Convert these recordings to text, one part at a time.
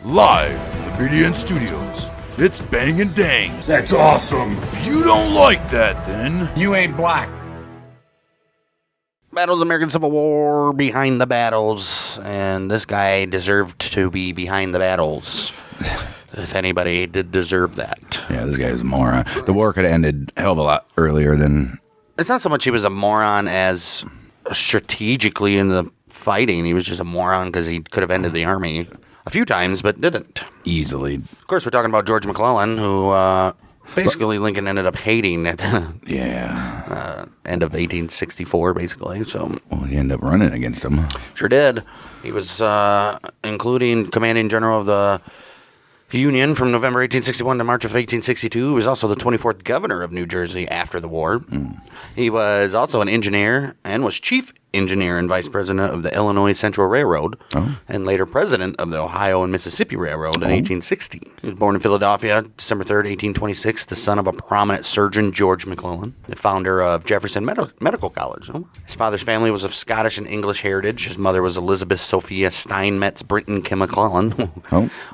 Live from the BDN Studios, it's Bang and Dang. That's awesome. If you don't like that, then You ain't black. Battles of the American Civil War, behind the battles, and this guy deserved to be behind the battles. If anybody did deserve that. Yeah, this guy was a moron. The war could have ended a hell of a lot earlier than... It's not so much he was a moron as strategically in the fighting. He was just a moron because he could have ended the army a few times, but didn't. Easily. Of course, we're talking about George McClellan, who basically Lincoln ended up hating at the end of 1864, basically. So, Well, he ended up running against him. Sure did. He was including commanding general of the Union from November 1861 to March of 1862. He was also the 24th governor of New Jersey after the war. He was also an engineer and was chief engineer and vice president of the Illinois Central Railroad, and later president of the Ohio and Mississippi Railroad in 1860. He was born in Philadelphia, December 3rd, 1826, the son of a prominent surgeon, George McClellan, the founder of Jefferson Medical College. His father's family was of Scottish and English heritage. His mother was Elizabeth Sophia Steinmetz Britton Kim McClellan.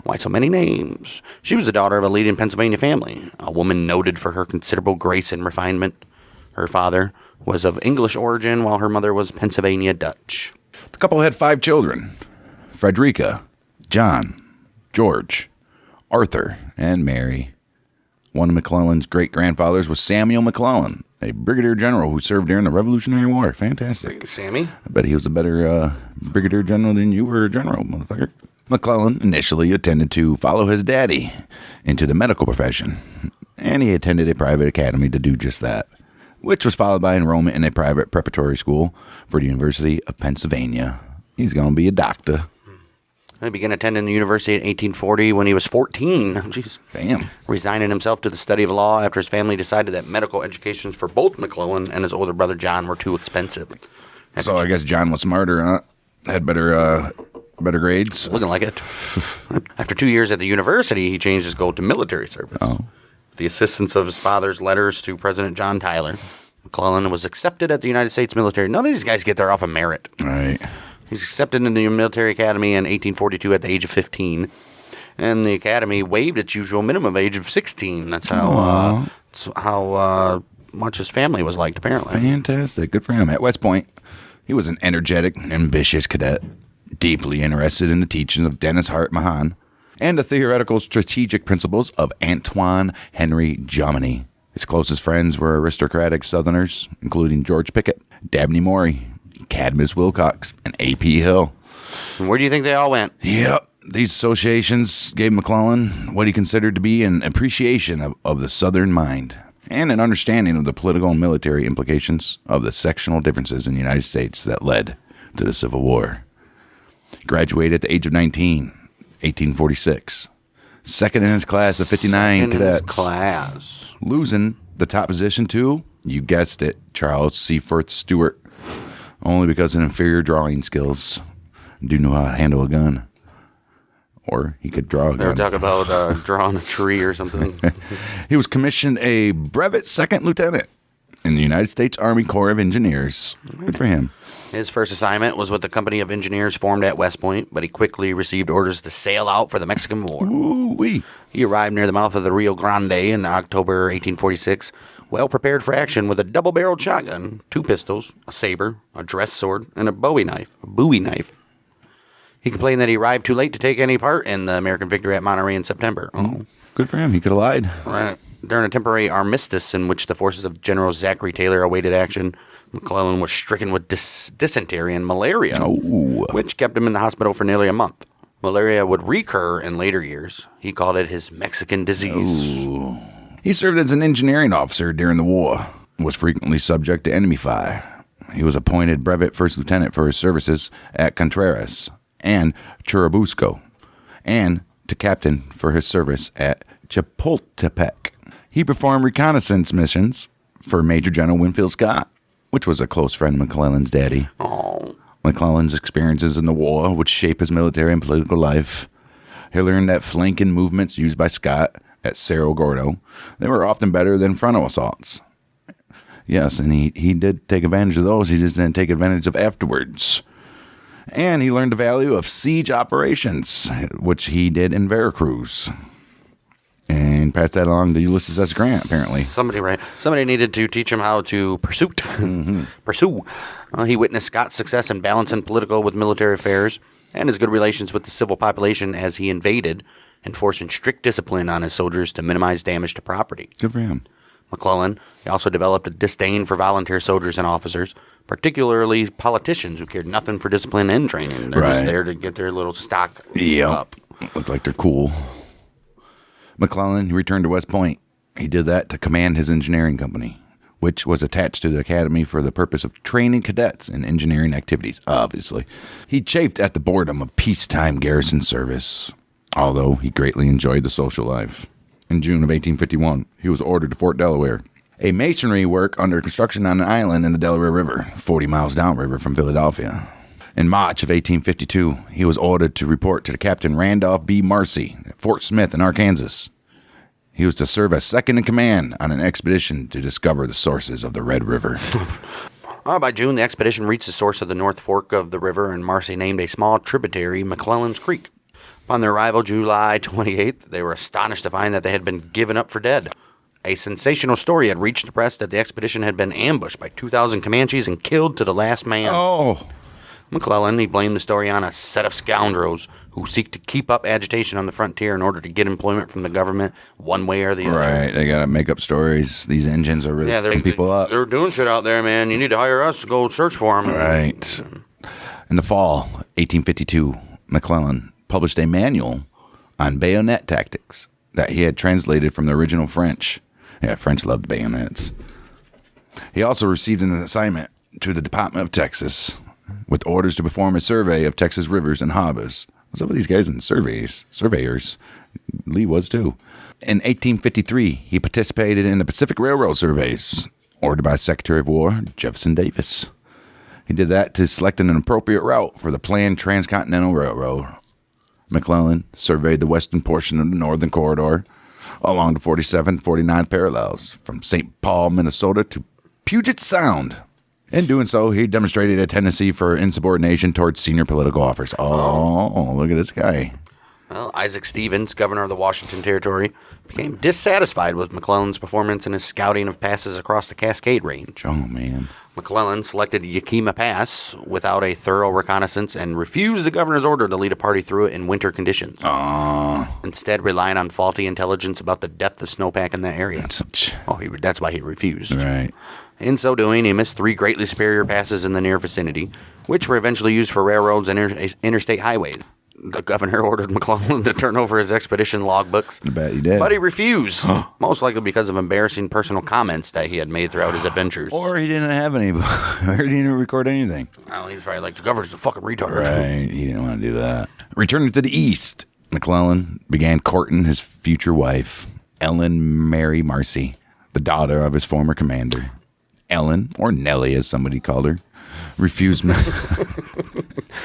Why so many names? She was the daughter of a leading Pennsylvania family, a woman noted for her considerable grace and refinement. Her father was of English origin, while her mother was Pennsylvania Dutch. The couple had 5 children. Frederica, John, George, Arthur, and Mary. One of McClellan's great-grandfathers was Samuel McClellan, a brigadier general who served during the Revolutionary War. Fantastic. Sammy? I bet he was a better brigadier general than you were a general, motherfucker. McClellan initially intended to follow his daddy into the medical profession, and he attended a private academy to do just that, which was followed by enrollment in a private preparatory school for the University of Pennsylvania. He's going to be a doctor. He began attending the university in 1840 when he was 14. Jeez. Damn. Resigning himself to the study of law after his family decided that medical educations for both McClellan and his older brother John were too expensive. So I guess John was smarter, huh? Had better grades. Looking like it. After 2 years at the university, he changed his goal to military service. With the assistance of his father's letters to President John Tyler, McClellan was accepted at the United States military. None of these guys get there off of merit. Right. He's accepted into the military academy in 1842 at the age of 15. And the academy waived its usual minimum age of 16. That's how much his family was liked, apparently. Fantastic. Good for him. At West Point, he was an energetic, ambitious cadet, deeply interested in the teachings of Dennis Hart Mahan and the theoretical strategic principles of Antoine Henry Jomini. His closest friends were aristocratic Southerners, including George Pickett, Dabney Morey, Cadmus Wilcox, and A.P. Hill. And where do you think they all went? Yep. These associations gave McClellan what he considered to be an appreciation of the Southern mind and an understanding of the political and military implications of the sectional differences in the United States that led to the Civil War. He graduated at the age of 19, 1846. Second in his class of 59 cadets. Losing the top position to, you guessed it, Charles Seaforth Stewart. Only because of inferior drawing skills. Do know how to handle a gun. Or he could draw a gun. They were talking about drawing a tree or something. He was commissioned a brevet second lieutenant in the United States Army Corps of Engineers. Good for him. His first assignment was with the company of engineers formed at West Point, but he quickly received orders to sail out for the Mexican War. Ooh-wee. He arrived near the mouth of the Rio Grande in October 1846, well prepared for action with a double-barreled shotgun, 2 pistols, a saber, a dress sword, and a bowie knife. He complained that he arrived too late to take any part in the American victory at Monterey in September. Good for him. He could have lied. Right. During a temporary armistice in which the forces of General Zachary Taylor awaited action, McClellan was stricken with dysentery and malaria, which kept him in the hospital for nearly a month. Malaria would recur in later years. He called it his Mexican disease. He served as an engineering officer during the war, was frequently subject to enemy fire. He was appointed brevet first lieutenant for his services at Contreras and Churubusco, and to captain for his service at Chapultepec. He performed reconnaissance missions for Major General Winfield Scott, which was a close friend of McClellan's daddy. McClellan's experiences in the war would shape his military and political life. He learned that flanking movements used by Scott at Cerro Gordo, they were often better than frontal assaults. Yes, and he did take advantage of those. He just didn't take advantage of afterwards. And he learned the value of siege operations, which he did in Veracruz. And passed that along to Ulysses S. Grant, apparently. Somebody needed to teach him how to pursue. He witnessed Scott's success in balancing political with military affairs and his good relations with the civil population as he invaded, enforcing strict discipline on his soldiers to minimize damage to property. Good for him. McClellan also developed a disdain for volunteer soldiers and officers, particularly politicians who cared nothing for discipline and training. They're just there to get their little stock up. Look like they're cool. McClellan returned to West Point. He did that to command his engineering company, which was attached to the academy for the purpose of training cadets in engineering activities, obviously. He chafed at the boredom of peacetime garrison service, although he greatly enjoyed the social life. In June of 1851, he was ordered to Fort Delaware, a masonry work under construction on an island in the Delaware River, 40 miles downriver from Philadelphia. In March of 1852, he was ordered to report to Captain Randolph B. Marcy at Fort Smith in Arkansas. He was to serve as second in command on an expedition to discover the sources of the Red River. By June, the expedition reached the source of the North Fork of the river, and Marcy named a small tributary McClellan's Creek. Upon their arrival, July 28th, they were astonished to find that they had been given up for dead. A sensational story had reached the press that the expedition had been ambushed by 2,000 Comanches and killed to the last man. Oh! McClellan, he blamed the story on a set of scoundrels who seek to keep up agitation on the frontier in order to get employment from the government one way or the other. Right, they got to make up stories. These engines are really fucking people up. They're doing shit out there, man. You need to hire us to go search for them. Right. In the fall, 1852, McClellan published a manual on bayonet tactics that he had translated from the original French. Yeah, French loved bayonets. He also received an assignment to the Department of Texas with orders to perform a survey of Texas rivers and harbors. What's up with these guys in surveyors? Lee was too. In 1853, he participated in the Pacific Railroad surveys, ordered by Secretary of War Jefferson Davis. He did that to select an appropriate route for the planned transcontinental railroad. McClellan surveyed the western portion of the northern corridor along the 47th, 49th parallels from St. Paul, Minnesota to Puget Sound. In doing so, he demonstrated a tendency for insubordination towards senior political officers. Oh, look at this guy. Well, Isaac Stevens, governor of the Washington Territory, became dissatisfied with McClellan's performance in his scouting of passes across the Cascade Range. Oh, man. McClellan selected Yakima Pass without a thorough reconnaissance and refused the governor's order to lead a party through it in winter conditions. Instead, relying on faulty intelligence about the depth of snowpack in that area. That's why he refused. Right. In so doing, he missed 3 greatly superior passes in the near vicinity, which were eventually used for railroads and interstate highways. The governor ordered McClellan to turn over his expedition logbooks. I bet he did. But he refused, most likely because of embarrassing personal comments that he had made throughout his adventures. Or he didn't have any. Or he didn't record anything. Well, he was probably like, the governor's a fucking retard. Right, he didn't want to do that. Returning to the east, McClellan began courting his future wife, Ellen Mary Marcy, the daughter of his former commander. Ellen, or Nellie as somebody called her, refused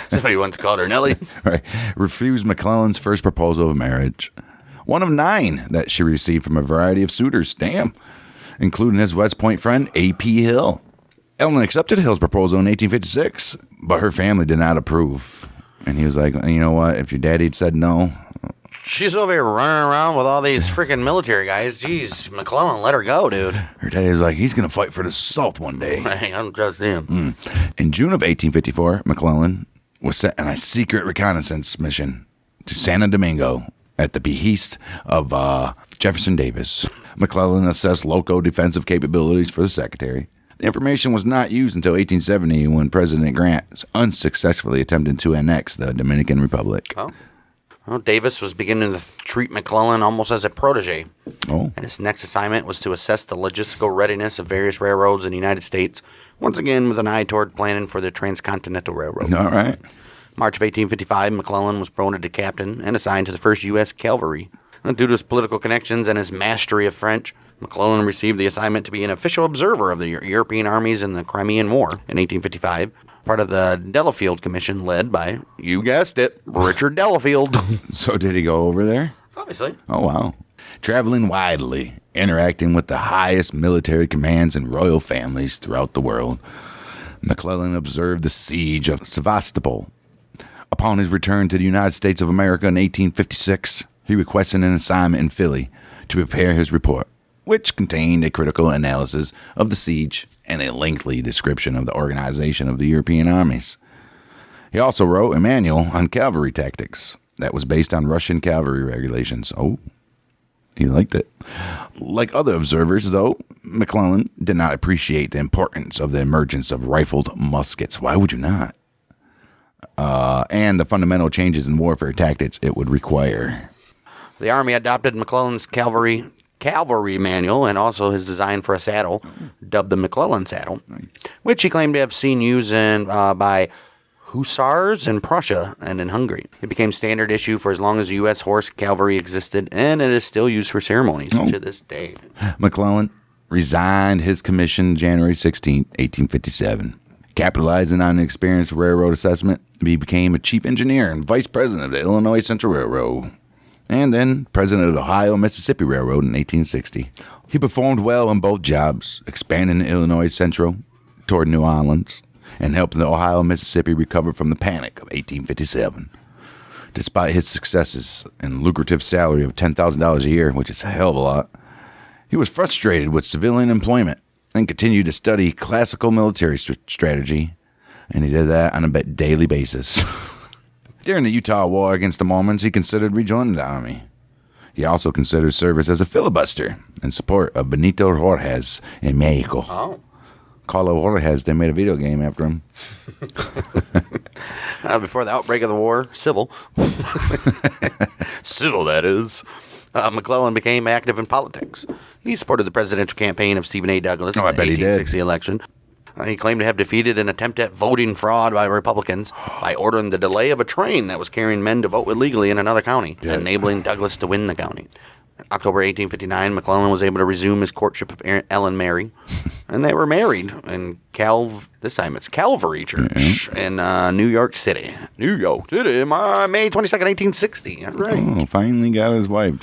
Somebody once called her Nellie. Right. Refused McClellan's first proposal of marriage. One of 9 that she received from a variety of suitors. Damn. Including his West Point friend, A.P. Hill. Ellen accepted Hill's proposal in 1856, but her family did not approve. And he was like, you know what? If your daddy had said no. She's over here running around with all these freaking military guys. Jeez, McClellan, let her go, dude. Her daddy was like, he's going to fight for the South one day. I don't trust him. In June of 1854, McClellan was sent on a secret reconnaissance mission to Santo Domingo at the behest of Jefferson Davis. McClellan assessed local defensive capabilities for the secretary. The information was not used until 1870 when President Grant unsuccessfully attempted to annex the Dominican Republic. Oh. Well, Davis was beginning to treat McClellan almost as a protege. Oh. And his next assignment was to assess the logistical readiness of various railroads in the United States, once again with an eye toward planning for the Transcontinental Railroad. All right. March of 1855, McClellan was promoted to captain and assigned to the 1st U.S. Cavalry. Due to his political connections and his mastery of French, McClellan received the assignment to be an official observer of the European armies in the Crimean War in 1855. Part of the Delafield Commission led by, you guessed it, Richard Delafield. So did he go over there? Obviously. Oh, wow. Traveling widely, interacting with the highest military commands and royal families throughout the world, McClellan observed the siege of Sevastopol, Upon his return to the United States of America in 1856, he requested an assignment in Philly to prepare his report, which contained a critical analysis of the siege and a lengthy description of the organization of the European armies. He also wrote a manual on cavalry tactics that was based on Russian cavalry regulations. Oh, he liked it. Like other observers, though, McClellan did not appreciate the importance of the emergence of rifled muskets. Why would you not? And the fundamental changes in warfare tactics it would require. The Army adopted McClellan's cavalry manual and also his design for a saddle, dubbed the McClellan saddle, which he claimed to have seen used by hussars in Prussia and in Hungary. It became standard issue for as long as the U.S. horse cavalry existed, and it is still used for ceremonies to this day. McClellan resigned his commission January 16, 1857. Capitalizing on an experienced railroad assessment, he became a chief engineer and vice president of the Illinois Central Railroad, and then president of the Ohio-Mississippi Railroad in 1860. He performed well on both jobs, expanding the Illinois Central toward New Orleans and helping the Ohio-Mississippi recover from the Panic of 1857. Despite his successes and lucrative salary of $10,000 a year, which is a hell of a lot, he was frustrated with civilian employment and continued to study classical military strategy, and he did that on a daily basis. During the Utah War against the Mormons, he considered rejoining the Army. He also considered service as a filibuster in support of Benito Juarez in Mexico. Oh. Carlo Juarez, they made a video game after him. Before the outbreak of the war, civil, that is, McClellan became active in politics. He supported the presidential campaign of Stephen A. Douglas in the 1860 election. He claimed to have defeated an attempt at voting fraud by Republicans by ordering the delay of a train that was carrying men to vote illegally in another county, enabling Douglas to win the county. In October 1859, McClellan was able to resume his courtship of Ellen Mary, and they were married in this time it's Calvary Church in New York City. May 22nd, 1860. All right. Oh, finally got his wife.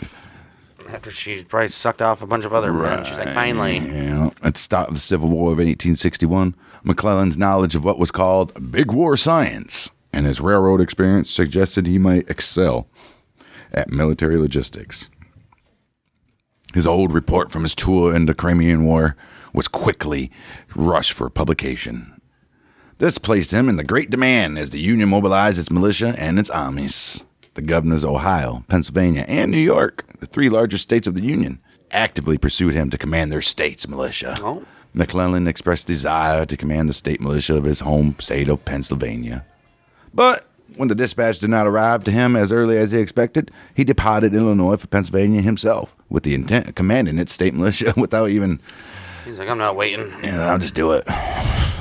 After she probably sucked off a bunch of other men. She's like, finally. Yeah. At the start of the Civil War of 1861, McClellan's knowledge of what was called big war science and his railroad experience suggested he might excel at military logistics. His old report from his tour in the Crimean War was quickly rushed for publication. This placed him in the great demand as the Union mobilized its militia and its armies. The governors of Ohio, Pennsylvania, and New York, the three largest states of the Union, actively pursued him to command their state's militia. Oh. McClellan expressed desire to command the state militia of his home state of Pennsylvania. But when the dispatch did not arrive to him as early as he expected, he departed Illinois for Pennsylvania himself with the intent of commanding its state militia without even... He's like, I'm not waiting. Yeah, I'll just do it.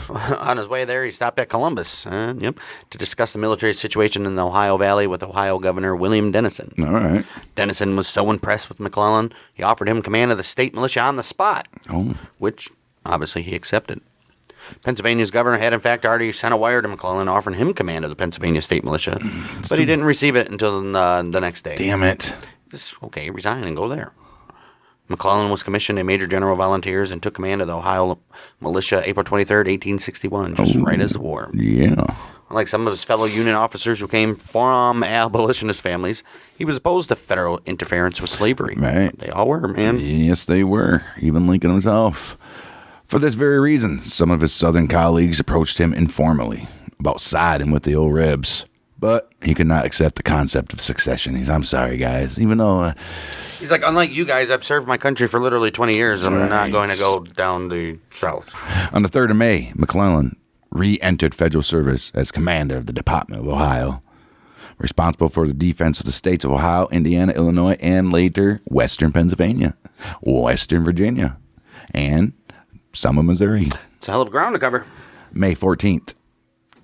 On his way there, he stopped at Columbus to discuss the military situation in the Ohio Valley with Ohio Governor William Dennison. All right. Dennison was so impressed with McClellan, he offered him command of the state militia on the spot, which obviously he accepted. Pennsylvania's governor had, in fact, already sent a wire to McClellan offering him command of the Pennsylvania state militia, but he didn't receive it until the next day. Damn it. Resign and go there. McClellan was commissioned a major general of volunteers and took command of the Ohio militia April 23rd, 1861, just right as the war. Yeah. Unlike some of his fellow Union officers who came from abolitionist families, he was opposed to federal interference with slavery. Right. They all were, man. Yes, they were. Even Lincoln himself. For this very reason, some of his Southern colleagues approached him informally about siding with the old Rebs. But he could not accept the concept of succession. I'm sorry, guys. Even though... He's like, unlike you guys, I've served my country for literally 20 years. I'm not going to go down the south. On the 3rd of May, McClellan re-entered federal service as commander of the Department of Ohio, responsible for the defense of the states of Ohio, Indiana, Illinois, and later Western Pennsylvania, Western Virginia, and some of Missouri. It's a hell of ground to cover. May 14th,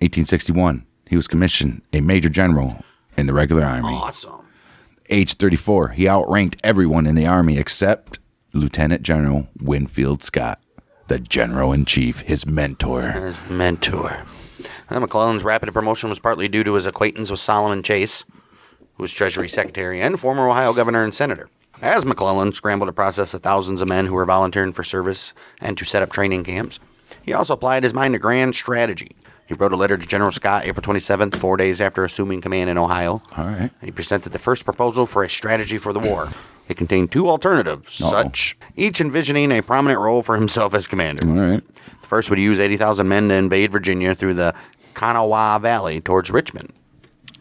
1861. He was commissioned a major general in the regular army. Awesome. Age 34, he outranked everyone in the army except Lieutenant General Winfield Scott, the general-in-chief, his mentor. McClellan's rapid promotion was partly due to his acquaintance with Solomon Chase, who was Treasury Secretary and former Ohio governor and senator. As McClellan scrambled to process the thousands of men who were volunteering for service and to set up training camps, he also applied his mind to grand strategy. He wrote a letter to General Scott April 27th, 4 days after assuming command in Ohio. All right. He presented the first proposal for a strategy for the war. It contained two alternatives, such each envisioning a prominent role for himself as commander. All right. The first would use 80,000 men to invade Virginia through the Kanawha Valley towards Richmond.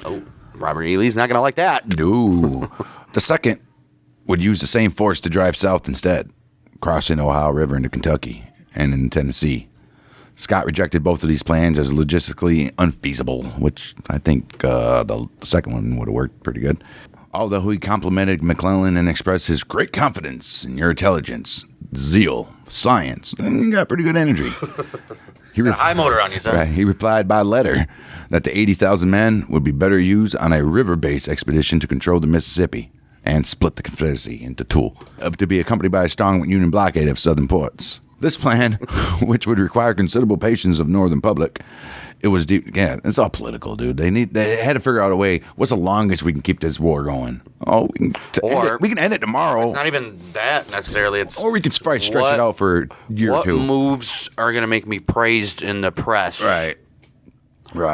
Oh, Robert E. Lee's not going to like that. No. The second would use the same force to drive south instead, crossing the Ohio River into Kentucky and in Tennessee. Scott rejected both of these plans as logistically unfeasible, which I think the second one would have worked pretty good. Although he complimented McClellan and expressed his great confidence in your intelligence, zeal, science, and you got pretty good energy. He Got a high motor on you, son. He replied by letter that the 80,000 men would be better used on a river-based expedition to control the Mississippi and split the Confederacy into two, to be accompanied by a strong Union blockade of southern ports. This plan, which would require considerable patience of northern public, it was deep. Yeah, it's all political, dude. They had to figure out a way. What's the longest we can keep this war going? Oh, we can end it tomorrow. It's not even that necessarily. Or we can stretch it out for a year or two. What moves are going to make me praised in the press? Right.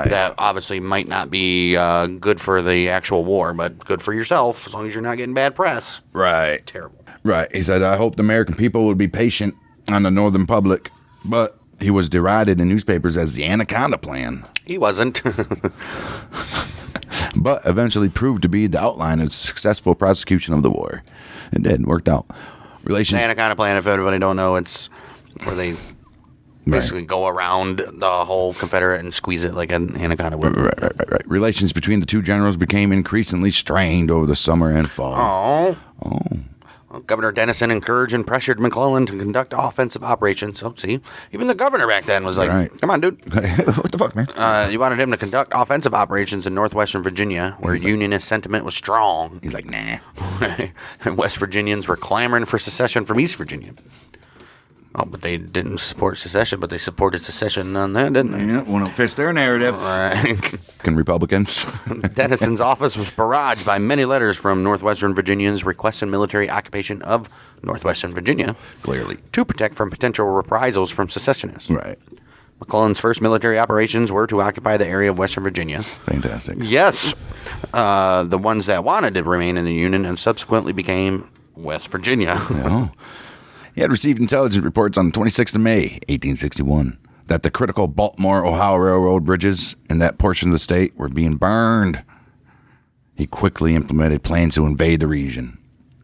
That obviously might not be good for the actual war, but good for yourself as long as you're not getting bad press. Right. Terrible. Right. He said, I hope the American people would be patient on the northern public, but he was derided in newspapers as the Anaconda Plan. He wasn't. But eventually proved to be the outline of successful prosecution of the war. It did. Worked out. The Anaconda Plan, if everybody don't know, it's where they basically go around the whole Confederate and squeeze it like an anaconda would. Right. Relations between the two generals became increasingly strained over the summer and fall. Oh. Well, Governor Dennison encouraged and pressured McClellan to conduct offensive operations. So, see, even the governor back then was like, come on, dude. What the fuck, man? You wanted him to conduct offensive operations in northwestern Virginia, where Unionist sentiment was strong. He's like, nah. And West Virginians were clamoring for secession from East Virginia. Oh, but they didn't support secession, but they supported secession on that, didn't they? Yeah, want to fix their narrative. Right. Can Republicans? Dennison's office was barraged by many letters from northwestern Virginians requesting military occupation of northwestern Virginia. Clearly. To protect from potential reprisals from secessionists. Right. McClellan's first military operations were to occupy the area of western Virginia. Fantastic. Yes. The ones that wanted to remain in the Union and subsequently became West Virginia. Yeah. He had received intelligence reports on the 26th of May, 1861, that the critical Baltimore-Ohio Railroad bridges in that portion of the state were being burned. He quickly implemented plans to invade the region.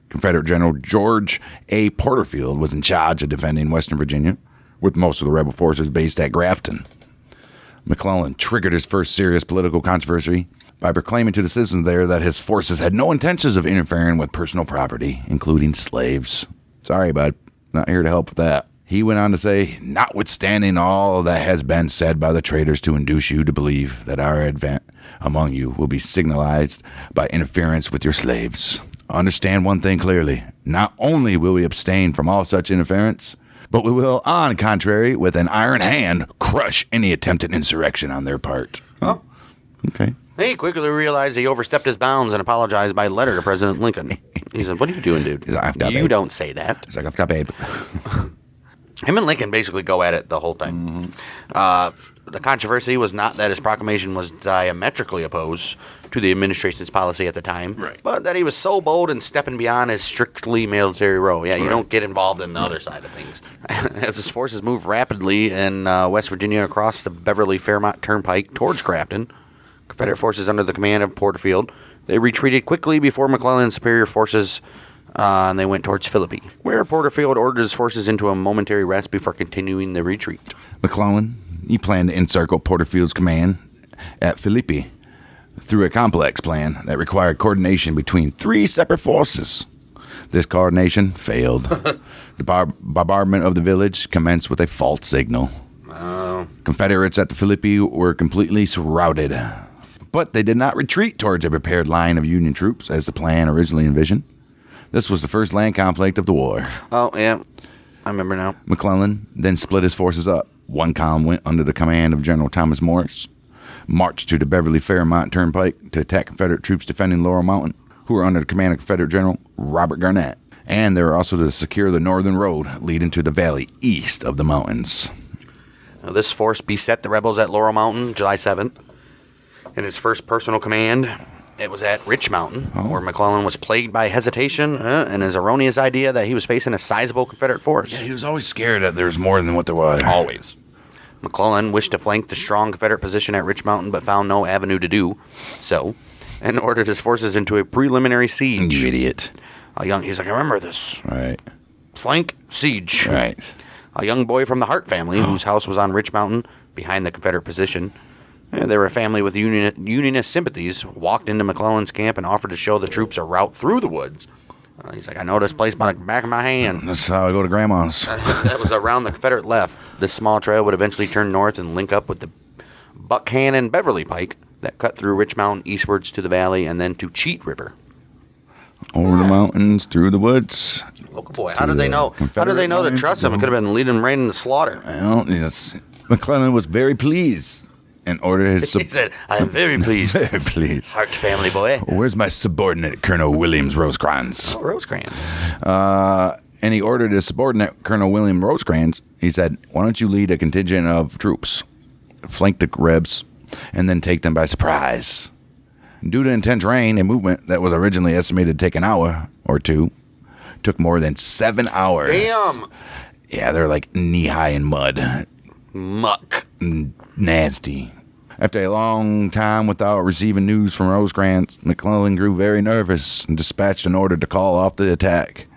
Confederate General George A. Porterfield was in charge of defending Western Virginia, with most of the rebel forces based at Grafton. McClellan triggered his first serious political controversy by proclaiming to the citizens there that his forces had no intentions of interfering with personal property, including slaves. Sorry, bud. Not here to help with that. He went on to say, notwithstanding all that has been said by the traitors to induce you to believe that our advent among you will be signalized by interference with your slaves. Understand one thing clearly. Not only will we abstain from all such interference, but we will, on the contrary, with an iron hand, crush any attempted insurrection on their part. Oh. Okay. He quickly realized he overstepped his bounds and apologized by letter to President Lincoln. He said, what are you doing, dude? He's like, you don't say that. He's like, I've got babe. Him and Lincoln basically go at it the whole time. The controversy was not that his proclamation was diametrically opposed to the administration's policy at the time, but that he was so bold and stepping beyond his strictly military role. Yeah, you don't get involved in the other side of things. As his forces moved rapidly in West Virginia across the Beverly-Fairmont Turnpike towards Grafton, Confederate forces under the command of Porterfield, they retreated quickly before McClellan's superior forces, and they went towards Philippi, where Porterfield ordered his forces into a momentary rest before continuing the retreat. McClellan, he planned to encircle Porterfield's command at Philippi through a complex plan that required coordination between three separate forces. This coordination failed. The bombardment of the village commenced with a false signal. Confederates at the Philippi were completely surrounded. But they did not retreat towards a prepared line of Union troops, as the plan originally envisioned. This was the first land conflict of the war. Oh, yeah. I remember now. McClellan then split his forces up. One column went under the command of General Thomas Morris, marched to the Beverly-Fairmont Turnpike to attack Confederate troops defending Laurel Mountain, who were under the command of Confederate General Robert Garnett. And they were also to secure the northern road leading to the valley east of the mountains. Now, this force beset the rebels at Laurel Mountain, July 7th. In his first personal command, it was at Rich Mountain, where McClellan was plagued by hesitation and his erroneous idea that he was facing a sizable Confederate force. Yeah, he was always scared that there was more than what there was. Always. McClellan wished to flank the strong Confederate position at Rich Mountain, but found no avenue to do so, and ordered his forces into a preliminary siege. You idiot. He's like, I remember this. Right. Flank siege. Right. A young boy from the Hart family, whose house was on Rich Mountain, behind the Confederate position. They were a family with Unionist sympathies, walked into McClellan's camp and offered to show the troops a route through the woods. He's like, I know this place by the back of my hand. That's how I go to Grandma's. That was around the Confederate left. This small trail would eventually turn north and link up with the Buckhannon-Beverly Pike that cut through Rich Mountain eastwards to the valley and then to Cheat River. Over the mountains, through the woods. Oh boy, how did they know? How did they know to trust him? It could have been leading him right into slaughter. Well, yes. McClellan was very pleased and ordered his... He said, I am very pleased. Very pleased. Hart family boy. Where's my subordinate, Colonel Williams Rosecrans? Oh, Rosecrans. And he ordered his subordinate, Colonel William Rosecrans. He said, why don't you lead a contingent of troops, flank the Rebs, and then take them by surprise. Due to intense rain, a movement that was originally estimated to take an hour or two took more than 7 hours. Damn. Yeah, they're like knee-high in mud. Muck. Nasty. After a long time without receiving news from Rosecrans, McClellan grew very nervous and dispatched an order to call off the attack.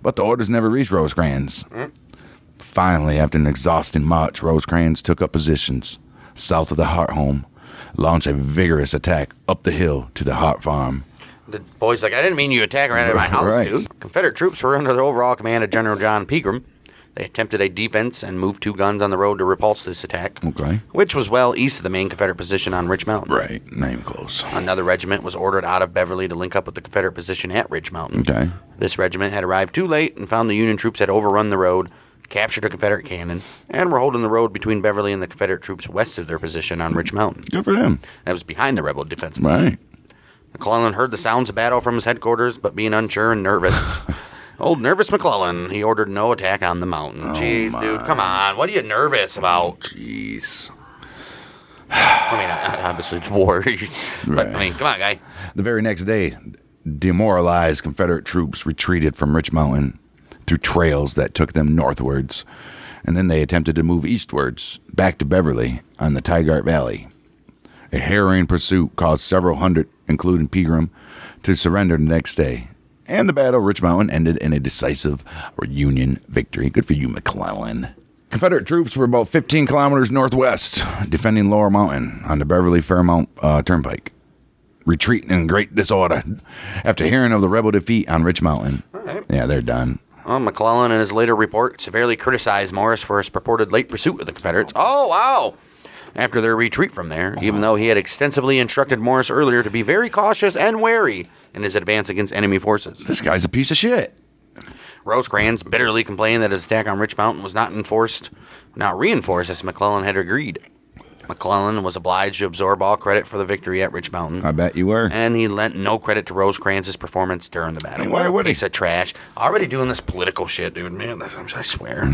But the orders never reached Rosecrans. Finally, after an exhausting march, Rosecrans took up positions south of the Hart home, launched a vigorous attack up the hill to the Hart farm. The boy's like, I didn't mean you attack right at my house, Right. dude. Confederate troops were under the overall command of General John Pegram. They attempted a defense and moved 2 guns on the road to repulse this attack, Okay. which was well east of the main Confederate position on Rich Mountain. Right, not even close. Another regiment was ordered out of Beverly to link up with the Confederate position at Ridge Mountain. Okay. This regiment had arrived too late and found the Union troops had overrun the road, captured a Confederate cannon, and were holding the road between Beverly and the Confederate troops west of their position on Ridge Mountain. Good for them. That was behind the rebel defense. Right. McClellan heard the sounds of battle from his headquarters, but being unsure and nervous, old nervous McClellan, he ordered no attack on the mountain. Jeez, dude, come on. What are you nervous about? Jeez. I mean, obviously it's war. But, I mean, come on, guy. The very next day, demoralized Confederate troops retreated from Rich Mountain through trails that took them northwards, and then they attempted to move eastwards, back to Beverly on the Tigard Valley. A harrowing pursuit caused several hundred, including Pegram, to surrender the next day, and the Battle of Rich Mountain ended in a decisive Union victory. Good for you, McClellan. Confederate troops were about 15 kilometers northwest, defending Laurel Mountain on the Beverly-Fairmount Turnpike, retreating in great disorder after hearing of the rebel defeat on Rich Mountain. Right. Yeah, they're done. Well, McClellan, in his later report, severely criticized Morris for his purported late pursuit of the Confederates. Oh, wow! After their retreat from there, even though he had extensively instructed Morris earlier to be very cautious and wary in his advance against enemy forces. This guy's a piece of shit. Rosecrans bitterly complained that his attack on Rich Mountain was not reinforced as McClellan had agreed. McClellan was obliged to absorb all credit for the victory at Rich Mountain. I bet you were. And he lent no credit to Rosecrans' performance during the battle. Why would he? Piece of trash. Already doing this political shit, dude. Man, I swear.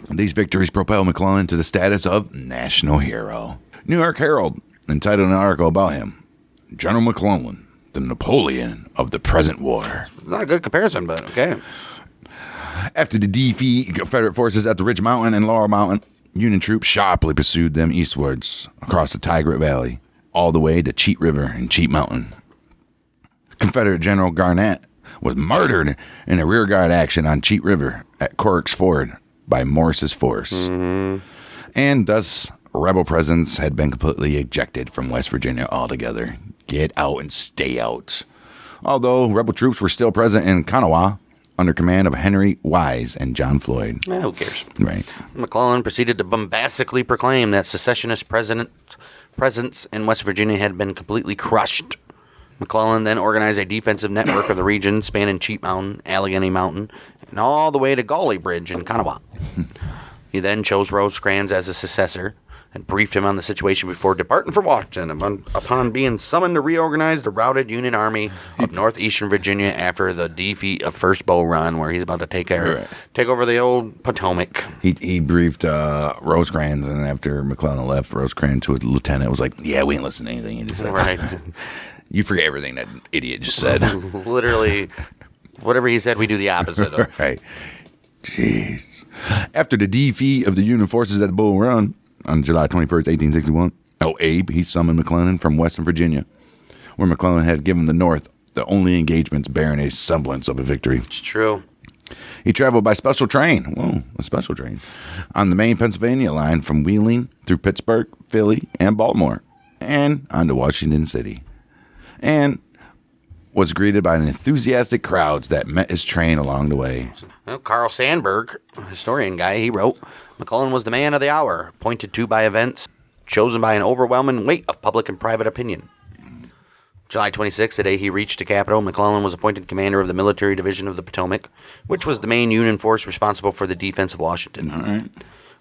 These victories propelled McClellan to the status of national hero. New York Herald entitled an article about him, General McClellan, the Napoleon of the present war. Not a good comparison, but okay. After the defeat of Confederate forces at the Ridge Mountain and Laurel Mountain, Union troops sharply pursued them eastwards across the Tigard Valley, all the way to Cheat River and Cheat Mountain. Confederate General Garnett was murdered in a rearguard action on Cheat River at Corrick's Ford by Morris's force. And thus, rebel presence had been completely ejected from West Virginia altogether. Get out and stay out. Although rebel troops were still present in Kanawha under command of Henry Wise and John Floyd. Who cares? Right. McClellan proceeded to bombastically proclaim that secessionist presence in West Virginia had been completely crushed. McClellan then organized a defensive network of the region spanning Cheat Mountain, Allegheny Mountain, and all the way to Gauley Bridge in Kanawha. He then chose Rosecrans as his successor, and briefed him on the situation before departing for Washington upon being summoned to reorganize the routed Union Army of northeastern Virginia after the defeat of First Bull Run, where he's about to take over the old Potomac. He briefed Rosecrans, and after McClellan left, Rosecrans to a lieutenant was like, yeah, we ain't listening to anything you just said. Right. You forget everything that idiot just said. Literally, whatever he said, we do the opposite of. Right. Jeez. After the defeat of the Union forces at the Bull Run on July 21st, 1861, Abe, he summoned McClellan from Western Virginia, where McClellan had given the North the only engagements bearing a semblance of a victory. It's true. He traveled by special train. Whoa, a special train. On the main Pennsylvania line from Wheeling through Pittsburgh, Philly, and Baltimore, and on to Washington City. And was greeted by enthusiastic crowds that met his train along the way. Well, Carl Sandburg, a historian guy, he wrote, McClellan was the man of the hour, pointed to by events, chosen by an overwhelming weight of public and private opinion. July 26th, the day he reached the capital, McClellan was appointed commander of the Military Division of the Potomac, which was the main Union force responsible for the defense of Washington. All right.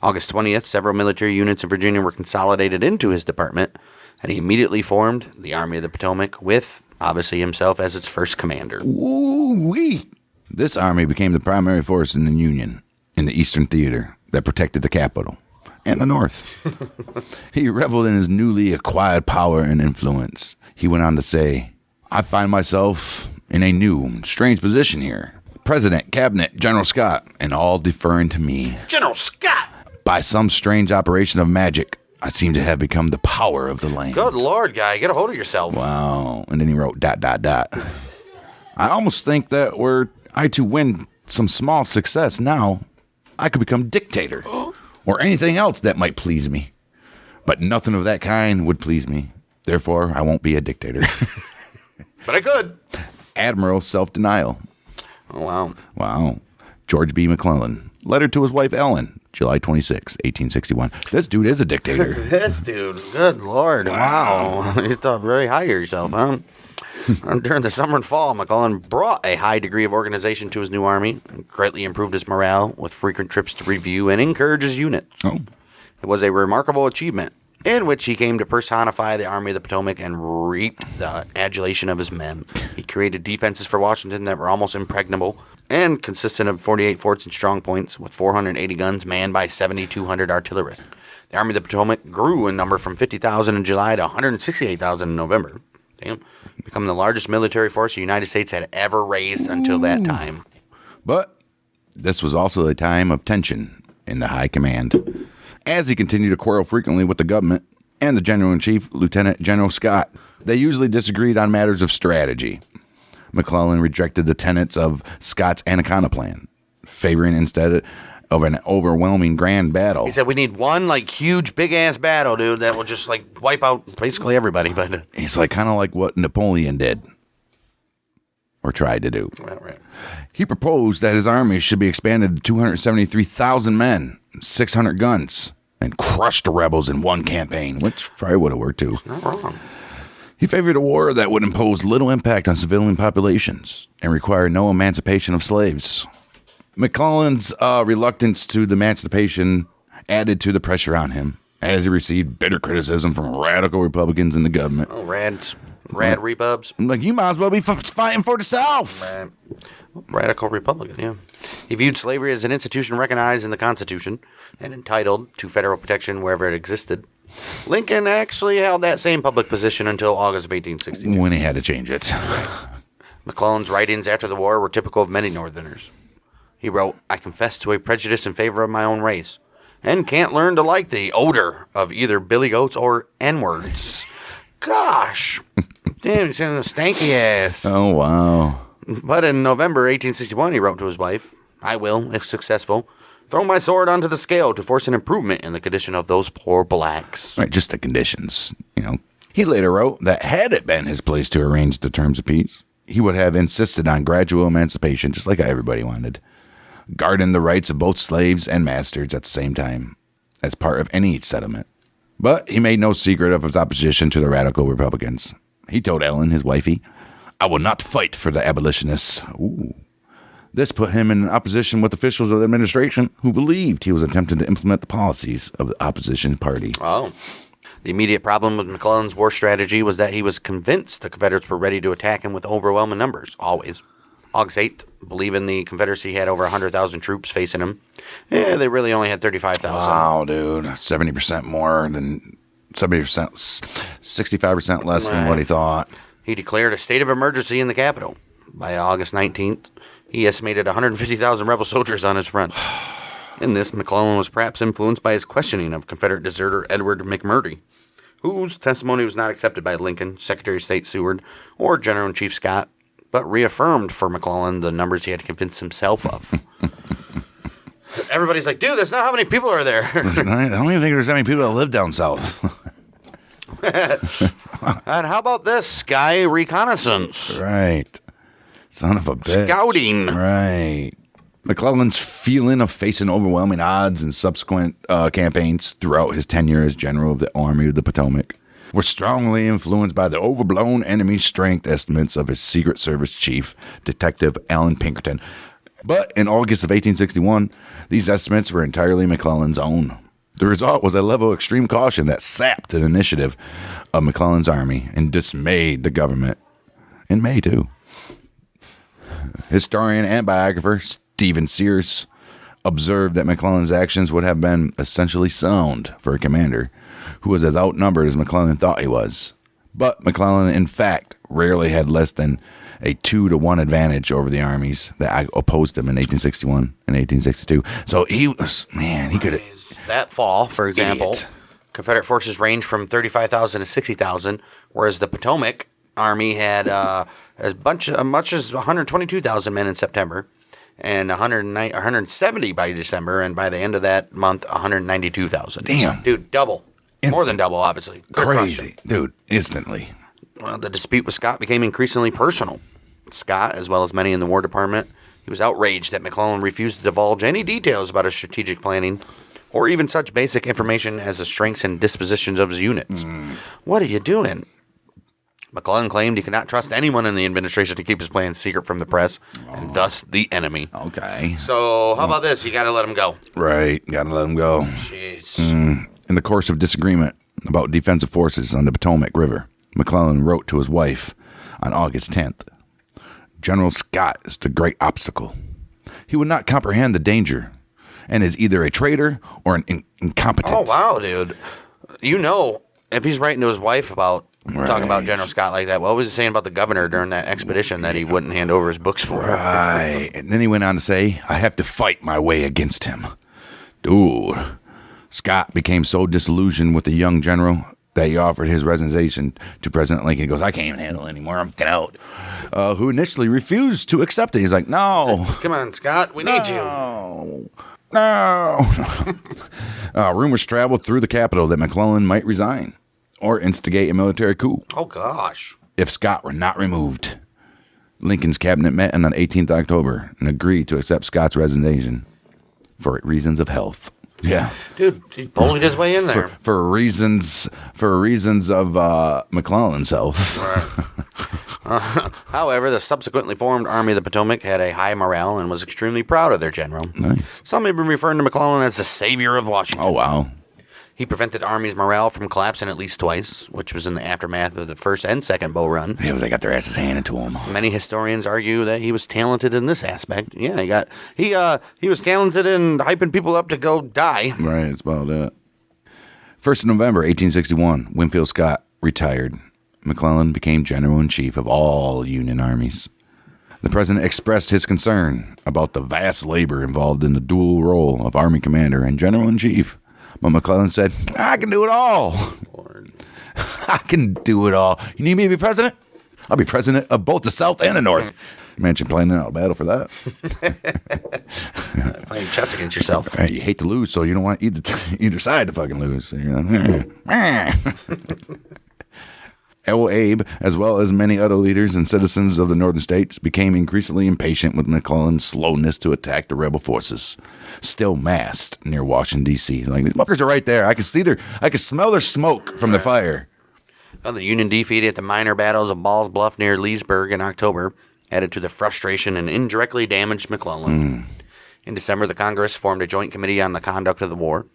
August 20th, several military units in Virginia were consolidated into his department, and he immediately formed the Army of the Potomac with, obviously, himself as its first commander. Ooh-wee. This army became the primary force in the Union in the Eastern Theater that protected the capital and the North. He reveled in his newly acquired power and influence. He went on to say, I find myself in a new and strange position here. President, Cabinet, General Scott, and all deferring to me. General Scott! By some strange operation of magic, I seem to have become the power of the land. Good Lord, guy. Get a hold of yourself. Wow. And then he wrote ... I almost think that were I to win some small success now, I could become dictator or anything else that might please me. But nothing of that kind would please me. Therefore, I won't be a dictator. But I could. Admiral self-denial. Oh, wow. Wow. George B. McClellan. Letter to his wife, Ellen. July 26, 1861. This dude is a dictator. This dude. Good Lord. Wow. You thought very high of yourself, huh? During the summer and fall, McClellan brought a high degree of organization to his new army and greatly improved his morale with frequent trips to review and encourage his units. Oh. It was a remarkable achievement in which he came to personify the Army of the Potomac and reaped the adulation of his men. He created defenses for Washington that were almost impregnable and consisted of 48 forts and strong points with 480 guns manned by 7,200 artillerists. The Army of the Potomac grew in number from 50,000 in July to 168,000 in November. Damn. Becoming the largest military force the United States had ever raised until that time. But this was also a time of tension in the high command, as he continued to quarrel frequently with the government and the General-in-Chief, Lieutenant General Scott. They usually disagreed on matters of strategy. McClellan rejected the tenets of Scott's Anaconda Plan, favoring instead of an overwhelming grand battle. He said, we need one, huge, big-ass battle, dude, that will just, wipe out basically everybody. But He's kind of like what Napoleon did, or tried to do. Right. He proposed that his army should be expanded to 273,000 men, 600 guns, and crush the rebels in one campaign, which probably would have worked too. Not wrong. He favored a war that would impose little impact on civilian populations and require no emancipation of slaves. McClellan's reluctance to the emancipation added to the pressure on him, as he received bitter criticism from radical Republicans in the government. Oh, rad repubs. You might as well be fighting for the South. Radical Republican, yeah. He viewed slavery as an institution recognized in the Constitution and entitled to federal protection wherever it existed. Lincoln actually held that same public position until August of 1862. When he had to change it. McClellan's writings after the war were typical of many Northerners. He wrote, I confess to a prejudice in favor of my own race, and can't learn to like the odor of either billy goats or N-words. Gosh. Damn, he's in a stanky ass. Oh, wow. But in November 1861, he wrote to his wife, I will, if successful, throw my sword onto the scale to force an improvement in the condition of those poor blacks. Right, just the conditions, He later wrote that had it been his place to arrange the terms of peace, he would have insisted on gradual emancipation, just like everybody wanted, guarding the rights of both slaves and masters at the same time, as part of any settlement. But he made no secret of his opposition to the radical Republicans. He told Ellen, his wifey, I will not fight for the abolitionists. Ooh. This put him in opposition with officials of the administration who believed he was attempting to implement the policies of the opposition party. Oh. The immediate problem with McClellan's war strategy was that he was convinced the Confederates were ready to attack him with overwhelming numbers, always. August 8th, believing the Confederacy had over 100,000 troops facing him. Yeah, they really only had 35,000. Wow, dude. 70% more than 70%, 65% less than what he thought. He declared a state of emergency in the capital. By August 19th, he estimated 150,000 rebel soldiers on his front. In this, McClellan was perhaps influenced by his questioning of Confederate deserter Edward McMurray, whose testimony was not accepted by Lincoln, Secretary of State Seward, or General-in-Chief Scott, but reaffirmed for McClellan the numbers he had convinced himself of. Everybody's like, dude, that's not how many people are there. I don't even think there's that many people that live down south. And how about this, Sky Reconnaissance? Right. Son of a bitch. Scouting. Right. McClellan's feeling of facing overwhelming odds in subsequent campaigns throughout his tenure as general of the Army of the Potomac were strongly influenced by the overblown enemy strength estimates of his Secret Service chief, Detective Allen Pinkerton. But in August of 1861, these estimates were entirely McClellan's own. The result was a level of extreme caution that sapped the initiative of McClellan's army and dismayed the government. In May, too. Historian and biographer Stephen Sears observed that McClellan's actions would have been essentially sound for a commander who was as outnumbered as McClellan thought he was. But McClellan, in fact, rarely had less than a 2-to-1 advantage over the armies that opposed him in 1861 and 1862. So he was, man, he could have... That fall, for example, Idiot. Confederate forces ranged from 35,000 to 60,000, whereas the Potomac Army had as much as 122,000 men in September and 170 by December, and by the end of that month, 192,000. Damn. Dude, double. More than double, obviously. Crazy. Dude, instantly. Well, the dispute with Scott became increasingly personal. Scott, as well as many in the War Department, he was outraged that McClellan refused to divulge any details about his strategic planning or even such basic information as the strengths and dispositions of his units. What are you doing? McClellan claimed he could not trust anyone in the administration to keep his plans secret from the press, and thus the enemy. Okay. So, how about this? You got to let him go. Right. Gotta let him go. Jeez. In the course of disagreement about defensive forces on the Potomac River, McClellan wrote to his wife on August 10th, General Scott is the great obstacle. He would not comprehend the danger and is either a traitor or an incompetent. Oh, wow, dude. You know, if he's writing to his wife about talking about General Scott like that, what was he saying about the governor during that expedition that he wouldn't hand over his books for? Right. And then he went on to say, I have to fight my way against him. Dude. Scott became so disillusioned with the young general that he offered his resignation to President Lincoln. He goes, I can't even handle it anymore. I'm fucking out. Who initially refused to accept it. He's like, no. Come on, Scott. We need you. No. Rumors traveled through the capital that McClellan might resign or instigate a military coup Oh, gosh. if Scott were not removed. Lincoln's cabinet met on 18th October and agreed to accept Scott's resignation for reasons of health. Yeah. Dude, he bullied his way in there. For reasons of McClellan's health. However, the subsequently formed Army of the Potomac had a high morale and was extremely proud of their general. Nice. Some have been referring to McClellan as the savior of Washington. Oh, wow. He prevented Army's morale from collapsing at least twice, which was in the aftermath of the first and second Bull Run. Yeah, but they got their asses handed to them. Many historians argue that he was talented in this aspect. Yeah, he was talented in hyping people up to go die. Right, it's about that. 1st of November, 1861, Winfield Scott retired. McClellan became General-in-Chief of all Union armies. The president expressed his concern about the vast labor involved in the dual role of Army Commander and General-in-Chief. But McClellan said, I can do it all. Lord. I can do it all. You need me to be president? I'll be president of both the South and the North. Imagine playing out a battle for that. Playing chess against yourself. Hey, you hate to lose, so you don't want either side to fucking lose. You know? Abe, as well as many other leaders and citizens of the northern states, became increasingly impatient with McClellan's slowness to attack the rebel forces, still massed near Washington, D.C. Like, these fuckers are right there. I can smell their smoke from the fire. The Union defeat at the minor battles of Ball's Bluff near Leesburg in October added to the frustration and indirectly damaged McClellan. In December, the Congress formed a joint committee on the conduct of the war,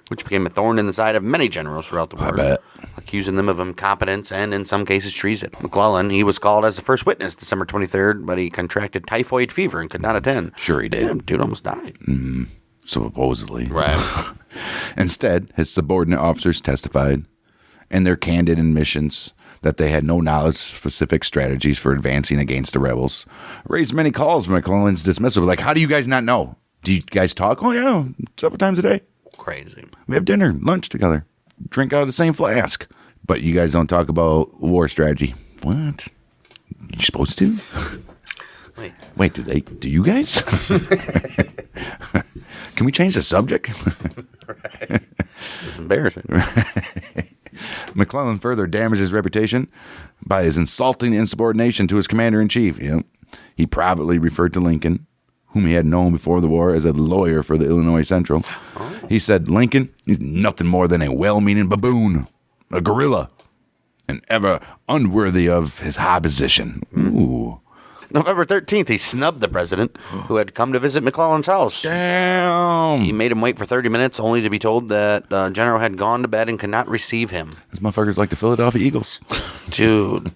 which became a thorn in the side of many generals throughout the war, accusing them of incompetence and, in some cases, treason. McClellan, he was called as the first witness December 23rd, but he contracted typhoid fever and could not attend. Sure he did. Damn, dude almost died. Supposedly. Right. Instead, his subordinate officers testified in their candid admissions that they had no knowledge of specific strategies for advancing against the rebels, raised many calls for McClellan's dismissal. Like, how do you guys not know? Do you guys talk? Oh, yeah, several times a day. Crazy. We have dinner, lunch together, drink out of the same flask. But you guys don't talk about war strategy. What? You supposed to? Wait, do you guys? Can we change the subject? Right. It's embarrassing. McClellan further damaged his reputation by his insulting insubordination to his commander-in-chief. Yep. He privately referred to Lincoln, whom he had known before the war as a lawyer for the Illinois Central. He said Lincoln is nothing more than a well-meaning baboon, a guerrilla, and ever unworthy of his high position. Ooh. November 13th, he snubbed the president, who had come to visit McClellan's house. Damn. He made him wait for 30 minutes, only to be told that the general had gone to bed and could not receive him. These motherfuckers like the Philadelphia Eagles. Dude,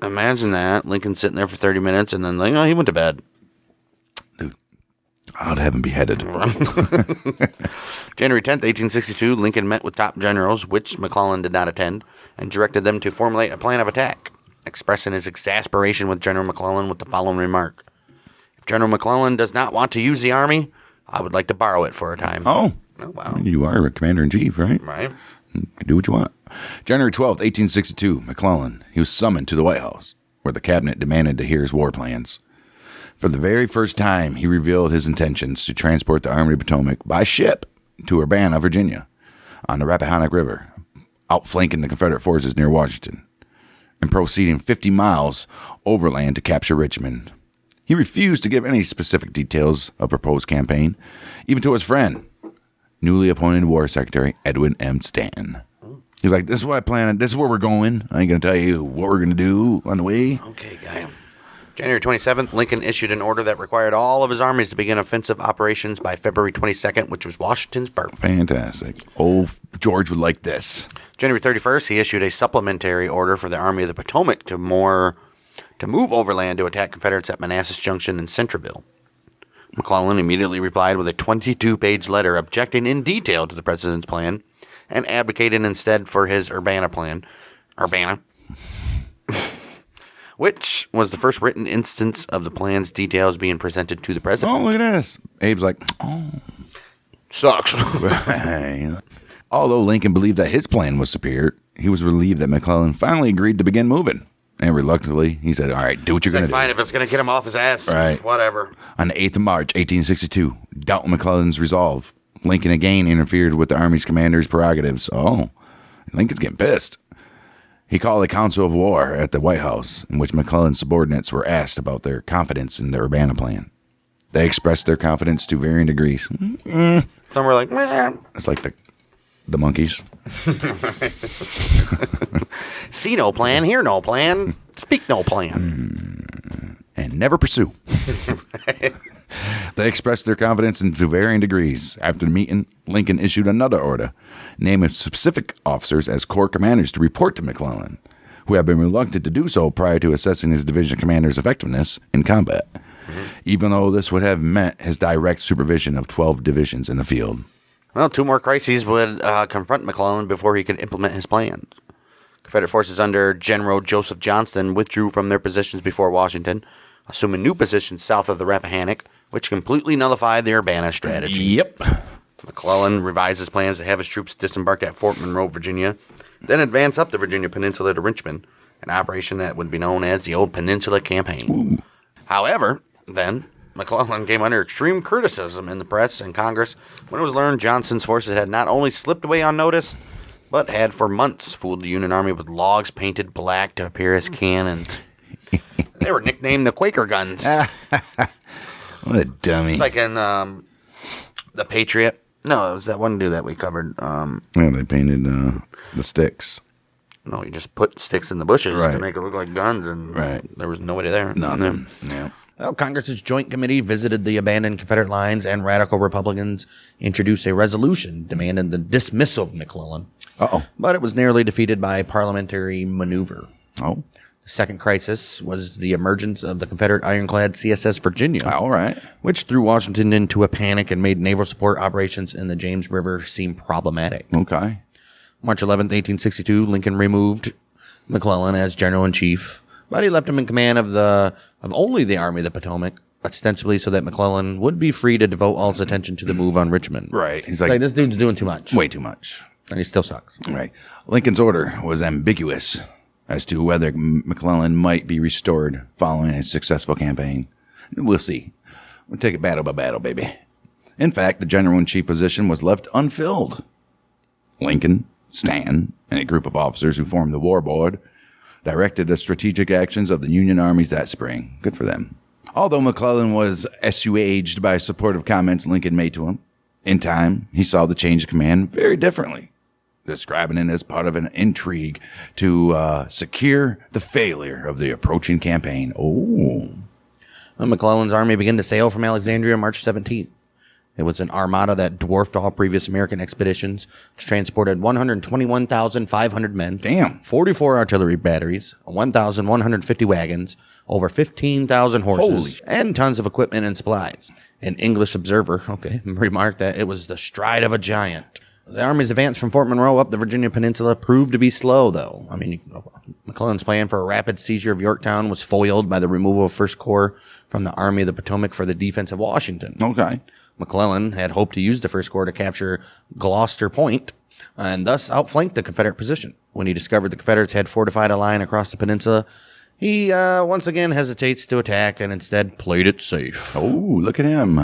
imagine that. Lincoln sitting there for 30 minutes, and then, like, oh, he went to bed. Dude, I'd have him beheaded. January 10th, 1862, Lincoln met with top generals, which McClellan did not attend, and directed them to formulate a plan of attack, expressing his exasperation with General McClellan with the following remark. If General McClellan does not want to use the army, I would like to borrow it for a time. Oh, wow. You are a commander-in-chief, right? Right. You can do what you want. January 12th, 1862, McClellan, he was summoned to the White House, where the cabinet demanded to hear his war plans. For the very first time, he revealed his intentions to transport the Army of the Potomac by ship to Urbana, Virginia, on the Rappahannock River, outflanking the Confederate forces near Washington, and proceeding 50 miles overland to capture Richmond. He refused to give any specific details of proposed campaign, even to his friend, newly appointed War Secretary Edwin M. Stanton. He's like, this is what I plan. This is where we're going. I ain't going to tell you what we're going to do on the way. Okay, guy. January 27th, Lincoln issued an order that required all of his armies to begin offensive operations by February 22nd, which was Washington's birthday. Fantastic. Old George would like this. January 31st, he issued a supplementary order for the Army of the Potomac to move overland to attack Confederates at Manassas Junction and Centreville. McClellan immediately replied with a 22-page letter objecting in detail to the president's plan and advocating instead for his Urbana plan. Urbana. Which was the first written instance of the plan's details being presented to the president. Oh, look at this. Abe's like, oh. Sucks. Although Lincoln believed that his plan was superior, he was relieved that McClellan finally agreed to begin moving. And reluctantly, he said, all right, do what you're going to do. Fine, if it's going to get him off his ass, right. Whatever. On the 8th of March, 1862, doubting McClellan's resolve, Lincoln again interfered with the Army's commander's prerogatives. Oh, Lincoln's getting pissed. He called a council of war at the White House, in which McClellan's subordinates were asked about their confidence in the Urbana plan. They expressed their confidence to varying degrees. Some were like, meh. It's like the monkeys. See no plan, hear no plan, speak no plan. And never pursue. They expressed their confidence to varying degrees. After the meeting, Lincoln issued another order, naming specific officers as corps commanders to report to McClellan, who had been reluctant to do so prior to assessing his division commander's effectiveness in combat, even though this would have meant his direct supervision of 12 divisions in the field. Well, 2 more crises would confront McClellan before he could implement his plans. Confederate forces under General Joseph Johnston withdrew from their positions before Washington, assuming new positions south of the Rappahannock, which completely nullified the Urbana strategy. Yep. McClellan revised his plans to have his troops disembark at Fort Monroe, Virginia, then advance up the Virginia Peninsula to Richmond, an operation that would be known as the Old Peninsula Campaign. Ooh. However, then, McClellan came under extreme criticism in the press and Congress when it was learned Johnston's forces had not only slipped away unnoticed, but had for months fooled the Union Army with logs painted black to appear as cannon. They were nicknamed the Quaker Guns. What a dummy. It's like in The Patriot. No, it was that one dude that we covered. Yeah, they painted the sticks. No, you just put sticks in the bushes Right. to make it look like guns, and there was nobody there. Nothing. Yeah. Well, Congress's Joint Committee visited the abandoned Confederate lines, and radical Republicans introduced a resolution demanding the dismissal of McClellan. Uh-oh. But it was narrowly defeated by parliamentary maneuver. Oh. The second crisis was the emergence of the Confederate ironclad CSS Virginia. All right. Which threw Washington into a panic and made naval support operations in the James River seem problematic. Okay. March 11th, 1862, Lincoln removed McClellan as general-in-chief, but he left him in command of only the Army of the Potomac, ostensibly so that McClellan would be free to devote all his attention to the move on Richmond. Right. He's Like, like, this dude's doing too much. way too much. And he still sucks. Right. Lincoln's order was ambiguous as to whether McClellan might be restored following a successful campaign. We'll see. We'll take it battle by battle, baby. In fact, the general-in-chief position was left unfilled. Lincoln, Stanton, and a group of officers who formed the War Board directed the strategic actions of the Union armies that spring. Good for them. Although McClellan was assuaged by supportive comments Lincoln made to him, in time, he saw the change of command very differently, describing it as part of an intrigue to secure the failure of the approaching campaign. Oh. Well, McClellan's army began to sail from Alexandria March 17th. It was an armada that dwarfed all previous American expeditions, which transported 121,500 men, Damn. 44 artillery batteries, 1,150 wagons, over 15,000 horses, and tons of equipment and supplies. An English observer, remarked that it was the stride of a giant. The Army's advance from Fort Monroe up the Virginia Peninsula proved to be slow, though. I mean, McClellan's plan for a rapid seizure of Yorktown was foiled by the removal of First Corps from the Army of the Potomac for the defense of Washington. Okay. McClellan had hoped to use the First Corps to capture Gloucester Point and thus outflank the Confederate position. When he discovered the Confederates had fortified a line across the peninsula, he once again hesitates to attack and instead played it safe. Oh, look at him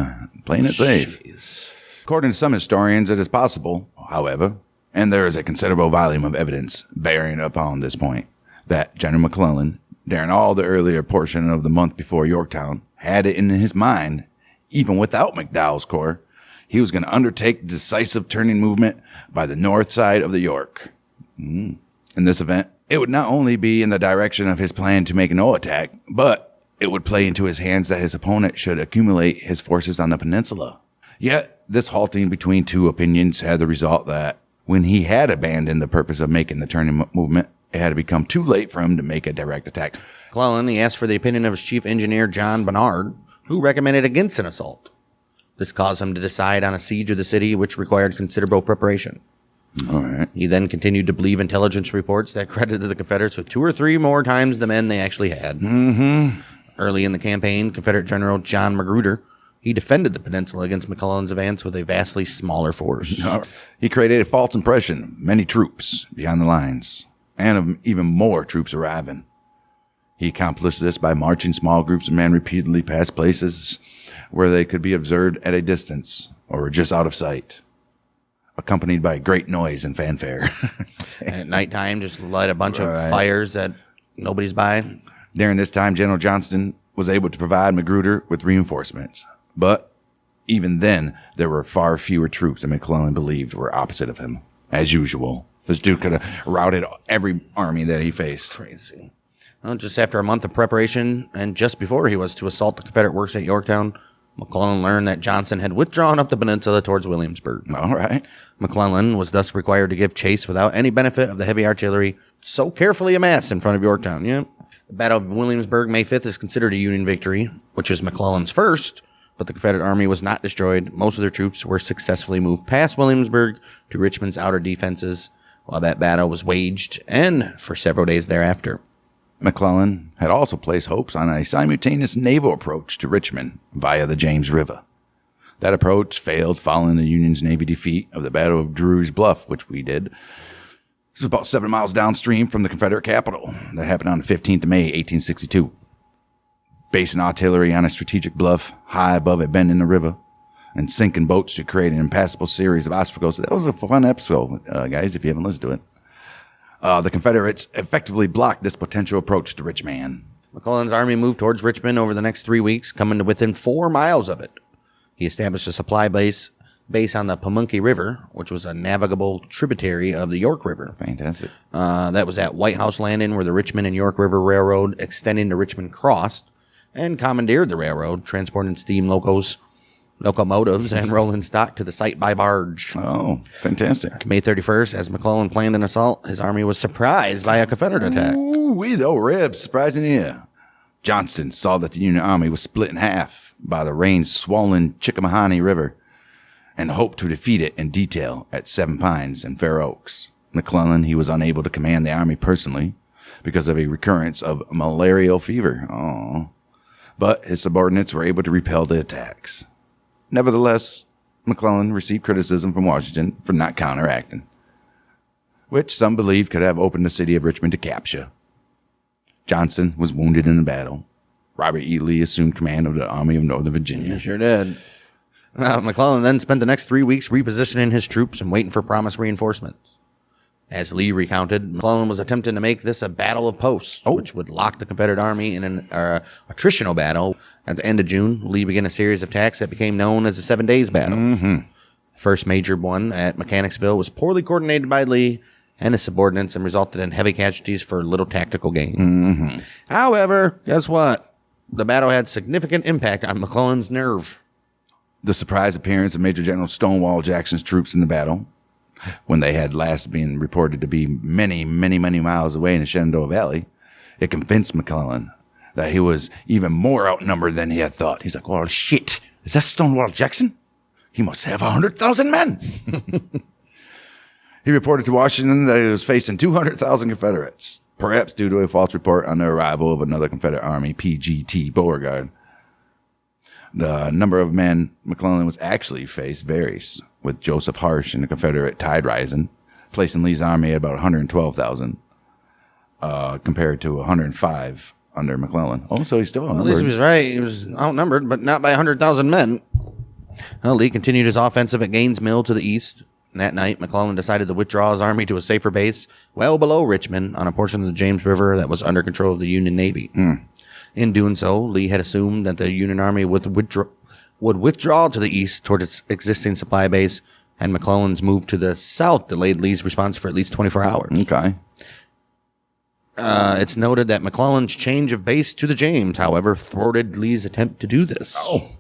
playing it safe. Jeez. According to some historians, it is possible, however, and there is a considerable volume of evidence bearing upon this point, that General McClellan, during all the earlier portion of the month before Yorktown, had it in his mind, even without McDowell's corps, he was going to undertake a decisive turning movement by the north side of the York. In this event, it would not only be in the direction of his plan to make no attack, but it would play into his hands that his opponent should accumulate his forces on the peninsula. Yet, this halting between two opinions had the result that when he had abandoned the purpose of making the turning movement, it had become too late for him to make a direct attack. McClellan, he asked for the opinion of his chief engineer, John Barnard, who recommended against an assault. This caused him to decide on a siege of the city, which required considerable preparation. All right. He then continued to believe intelligence reports that credited the Confederates with 2 or 3 more times the men they actually had. Early in the campaign, Confederate General John Magruder, he defended the peninsula against McClellan's advance with a vastly smaller force. He created a false impression of many troops beyond the lines, and of even more troops arriving. He accomplished this by marching small groups of men repeatedly past places where they could be observed at a distance or were just out of sight, accompanied by great noise and fanfare. At nighttime, just light a bunch of fires that nobody's by. During this time, General Johnston was able to provide Magruder with reinforcements, but even then, there were far fewer troops than McClellan believed were opposite of him, as usual. This dude could have routed every army that he faced. Crazy. Well, just after a month of preparation, and just before he was to assault the Confederate works at Yorktown, McClellan learned that Johnson had withdrawn up the peninsula towards Williamsburg. All right. McClellan was thus required to give chase without any benefit of the heavy artillery so carefully amassed in front of Yorktown. Yep. The Battle of Williamsburg, May 5th, is considered a Union victory, which is McClellan's first, but the Confederate Army was not destroyed. Most of their troops were successfully moved past Williamsburg to Richmond's outer defenses while that battle was waged, and for several days thereafter. McClellan had also placed hopes on a simultaneous naval approach to Richmond via the James River. That approach failed following the Union's Navy defeat of the Battle of Drew's Bluff, which we did. This was about 7 miles downstream from the Confederate capital. That happened on the 15th of May, 1862. Basing artillery on a strategic bluff high above a bend in the river and sinking boats to create an impassable series of obstacles. That was a fun episode, guys, if you haven't listened to it. The Confederates effectively blocked this potential approach to Richmond. McClellan's army moved towards Richmond over the next 3 weeks, coming to within 4 miles of it. He established a supply base base on the Pamunkey River, which was a navigable tributary of the York River. Fantastic. That was at White House Landing, where the Richmond and York River Railroad extending to Richmond crossed and commandeered the railroad, transporting steam locomotives and rolling stock to the site by barge. Oh, fantastic. May 31st, as McClellan planned an assault, his army was surprised by a Confederate attack. Ooh, we though, Rib, surprising you. Johnston saw that the Union Army was split in half by the rain-swollen Chickahominy River and hoped to defeat it in detail at Seven Pines and Fair Oaks. McClellan, he was unable to command the army personally because of a recurrence of malarial fever. Oh. But his subordinates were able to repel the attacks. Nevertheless, McClellan received criticism from Washington for not counteracting, which some believed could have opened the city of Richmond to capture. Johnson was wounded in the battle. Robert E. Lee assumed command of the Army of Northern Virginia. He sure did. McClellan then spent the next 3 weeks repositioning his troops and waiting for promised reinforcements. As Lee recounted, McClellan was attempting to make this a battle of posts, which would lock the Confederate Army in an attritional battle. At the end of June, Lee began a series of attacks that became known as the 7 Days Battle. Mm-hmm. First major one at Mechanicsville was poorly coordinated by Lee and his subordinates and resulted in heavy casualties for little tactical gain. Mm-hmm. However, guess what? The battle had significant impact on McClellan's nerve. The surprise appearance of Major General Stonewall Jackson's troops in the battle, when they had last been reported to be many, many, many miles away in the Shenandoah Valley, it convinced McClellan that he was even more outnumbered than he had thought. He's like, well, shit, is that Stonewall Jackson? He must have 100,000 men. He reported to Washington that he was facing 200,000 Confederates, perhaps due to a false report on the arrival of another Confederate Army, PGT Beauregard. The number of men McClellan was actually faced varies, with Joseph Harsh and the Confederate Tide Rising placing Lee's army at about 112,000, compared to 105 under McClellan. Oh, so he's still outnumbered. At least he was right. He was outnumbered, but not by 100,000 men. Well, Lee continued his offensive at Gaines Mill to the east. And that night, McClellan decided to withdraw his army to a safer base well below Richmond on a portion of the James River that was under control of the Union Navy. In doing so, Lee had assumed that the Union Army would withdraw to the east toward its existing supply base, and McClellan's move to the south delayed Lee's response for at least 24 hours. Okay. It's noted that McClellan's change of base to the James, however, thwarted Lee's attempt to do this. Oh.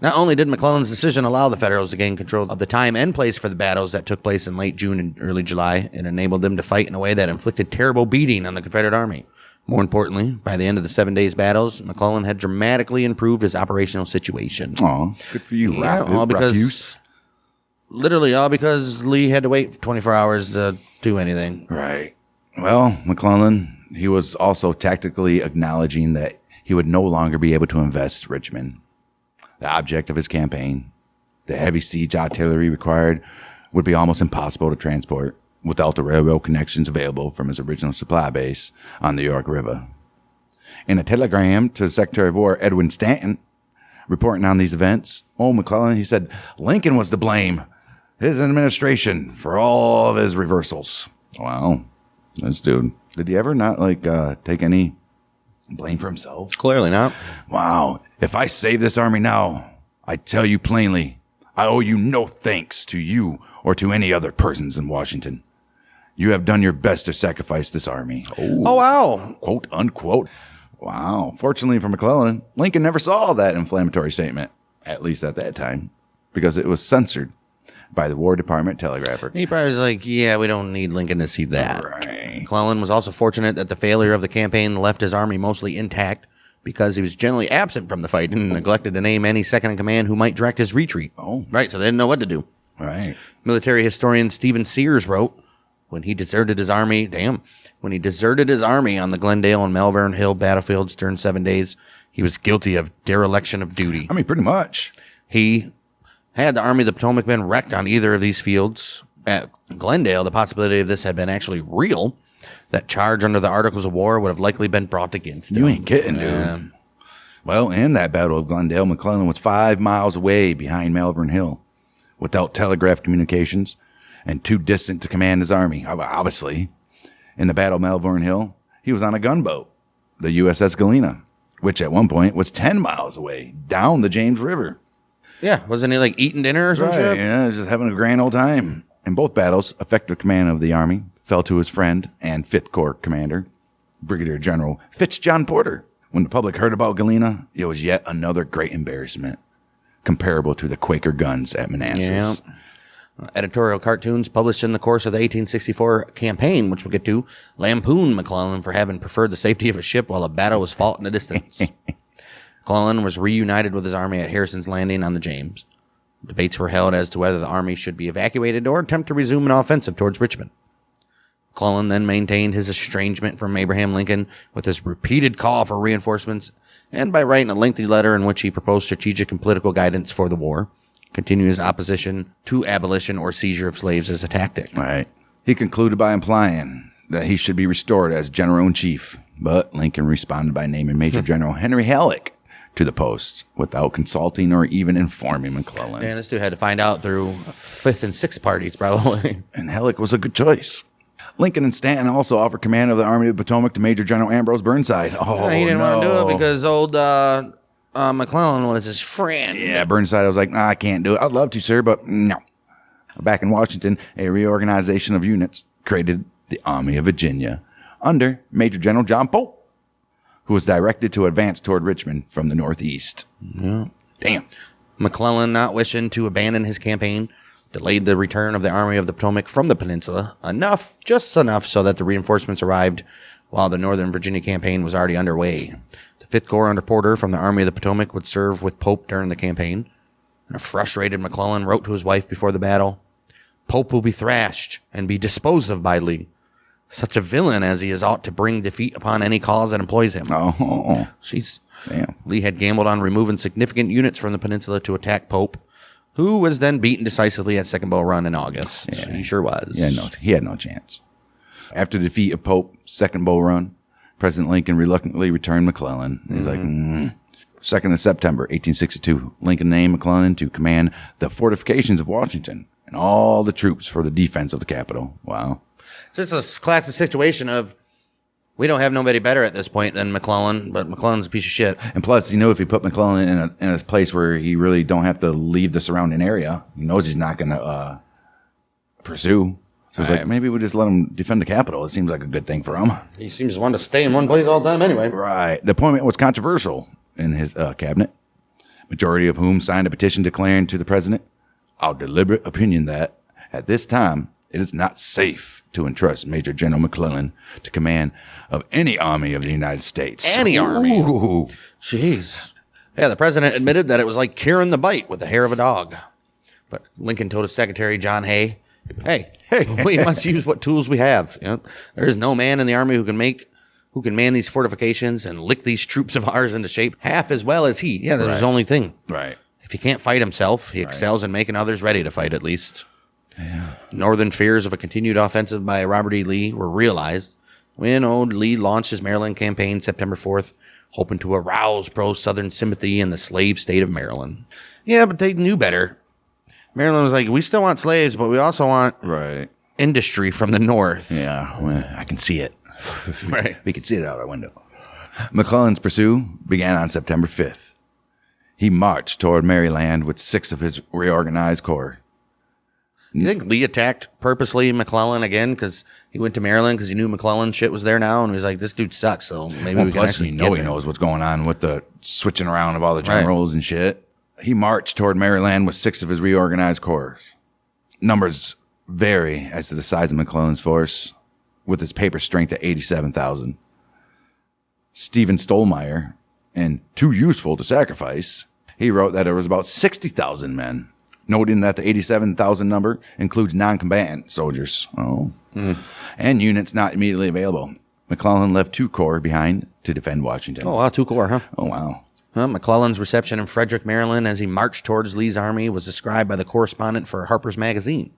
Not only did McClellan's decision allow the Federals to gain control of the time and place for the battles that took place in late June and early July, it enabled them to fight in a way that inflicted terrible beating on the Confederate Army. More importantly, by the end of the 7 days battles, McClellan had dramatically improved his operational situation. Oh, good for you, Literally all because Lee had to wait 24 hours to do anything. Right. Well, McClellan, he was also tactically acknowledging that he would no longer be able to invest Richmond. The object of his campaign, the heavy siege artillery required, would be almost impossible to transport without the railroad connections available from his original supply base on the York River. In a telegram to Secretary of War Edwin Stanton, reporting on these events, McClellan, he said, Lincoln was to blame, his administration, for all of his reversals. Wow. This dude. Did he ever not, take any blame for himself? Clearly not. Wow. If I save this army now, I tell you plainly, I owe you no thanks to you or to any other persons in Washington. You have done your best to sacrifice this army. Oh, wow. Quote, unquote. Wow. Fortunately for McClellan, Lincoln never saw that inflammatory statement, at least at that time, because it was censored by the War Department telegrapher. He probably was like, yeah, we don't need Lincoln to see that. Right. McClellan was also fortunate that the failure of the campaign left his army mostly intact because he was generally absent from the fight and neglected to name any second-in-command who might direct his retreat. Oh. Right, so they didn't know what to do. Right. Military historian Stephen Sears wrote, when he deserted his army on the Glendale and Malvern Hill battlefields during 7 days, he was guilty of dereliction of duty. I mean, pretty much. He had the Army of the Potomac been wrecked on either of these fields, at Glendale, the possibility of this had been actually real. That charge under the Articles of War would have likely been brought against him. You ain't kidding, dude. Well, in that Battle of Glendale, McClellan was 5 miles away behind Malvern Hill, without telegraph communications, and too distant to command his army, obviously. In the Battle of Malvern Hill, he was on a gunboat, the USS Galena, which at one point was 10 miles away, down the James River. Yeah, wasn't he like eating dinner or some Right, shit? yeah, just having a grand old time. In both battles, effective command of the Army fell to his friend and 5th Corps commander, Brigadier General Fitzjohn Porter. When the public heard about Galena, it was yet another great embarrassment, comparable to the Quaker guns at Manassas. Yeah. Editorial cartoons published in the course of the 1864 campaign, which we'll get to, lampooned McClellan for having preferred the safety of a ship while a battle was fought in the distance. McClellan was reunited with his army at Harrison's Landing on the James. Debates were held as to whether the army should be evacuated or attempt to resume an offensive towards Richmond. McClellan then maintained his estrangement from Abraham Lincoln with his repeated call for reinforcements and by writing a lengthy letter in which he proposed strategic and political guidance for the war, continue his opposition to abolition or seizure of slaves as a tactic. Right. He concluded by implying that he should be restored as General-in-Chief, but Lincoln responded by naming Major General Henry Halleck to the post without consulting or even informing McClellan. And this dude had to find out through 5th and 6th parties, probably. And Halleck was a good choice. Lincoln and Stanton also offered command of the Army of the Potomac to Major General Ambrose Burnside. Oh, he didn't want to do it because old McClellan was his friend. Yeah, Burnside was like, nah, I can't do it. I'd love to, sir, but no. Back in Washington, a reorganization of units created the Army of Virginia under Major General John Pope, who was directed to advance toward Richmond from the northeast. Yeah. Damn. McClellan, not wishing to abandon his campaign, delayed the return of the Army of the Potomac from the peninsula enough, just enough so that the reinforcements arrived while the Northern Virginia campaign was already underway. The 5th Corps under Porter from the Army of the Potomac would serve with Pope during the campaign. And a frustrated McClellan wrote to his wife before the battle, "Pope will be thrashed and be disposed of by Lee. Such a villain as he is ought to bring defeat upon any cause that employs him." Oh, Jeez. damn. Lee had gambled on removing significant units from the peninsula to attack Pope, who was then beaten decisively at Second Bull Run in August. Yeah. He sure was. Yeah, no, he had no chance. After the defeat of Pope's Second Bull Run, President Lincoln reluctantly returned McClellan. He's like, 2nd of September, 1862, Lincoln named McClellan to command the fortifications of Washington and all the troops for the defense of the capital. Wow. So it's a classic situation of we don't have nobody better at this point than McClellan, but McClellan's a piece of shit. And plus, if you put McClellan in a place where he really don't have to leave the surrounding area, he knows he's not going to pursue. So it's like, maybe we just let him defend the capital. It seems like a good thing for him. He seems to want to stay in one place all the time anyway. Right. The appointment was controversial in his cabinet, majority of whom signed a petition declaring to the president our deliberate opinion that at this time it is not safe to entrust Major General McClellan to command of any army of the United States. Any army. Ooh. Jeez. Yeah, the president admitted that it was like curing the bite with the hair of a dog. But Lincoln told his secretary, John Hay, hey, we must use what tools we have. You know, there is no man in the army who can man these fortifications and lick these troops of ours into shape half as well as he. Yeah, that's his only thing. Right. If he can't fight himself, he excels in making others ready to fight at least. Yeah. Northern fears of a continued offensive by Robert E. Lee were realized when old Lee launched his Maryland campaign September 4th, hoping to arouse pro-Southern sympathy in the slave state of Maryland. Yeah, but they knew better. Maryland was like, we still want slaves, but we also want industry from the North. Yeah, well, I can see it. Right. We can see it out our window. McClellan's pursuit began on September 5th. He marched toward Maryland with 6 of his reorganized corps. You think Lee attacked purposely McClellan again because he went to Maryland because he knew McClellan shit was there now and he was like, this dude sucks, so maybe we can actually he get there. knows what's going on with the switching around of all the generals and shit. He marched toward Maryland with 6 of his reorganized corps. Numbers vary as to the size of McClellan's force, with his paper strength at 87,000. Stephen Stolmeyer, and too useful to sacrifice, he wrote that there was about 60,000 men, noting that the 87,000 number includes non-combatant soldiers and units not immediately available. McClellan left 2 corps behind to defend Washington. Oh, wow, 2 corps, huh? Oh, wow. McClellan's reception in Frederick, Maryland, as he marched towards Lee's army was described by the correspondent for Harper's Magazine.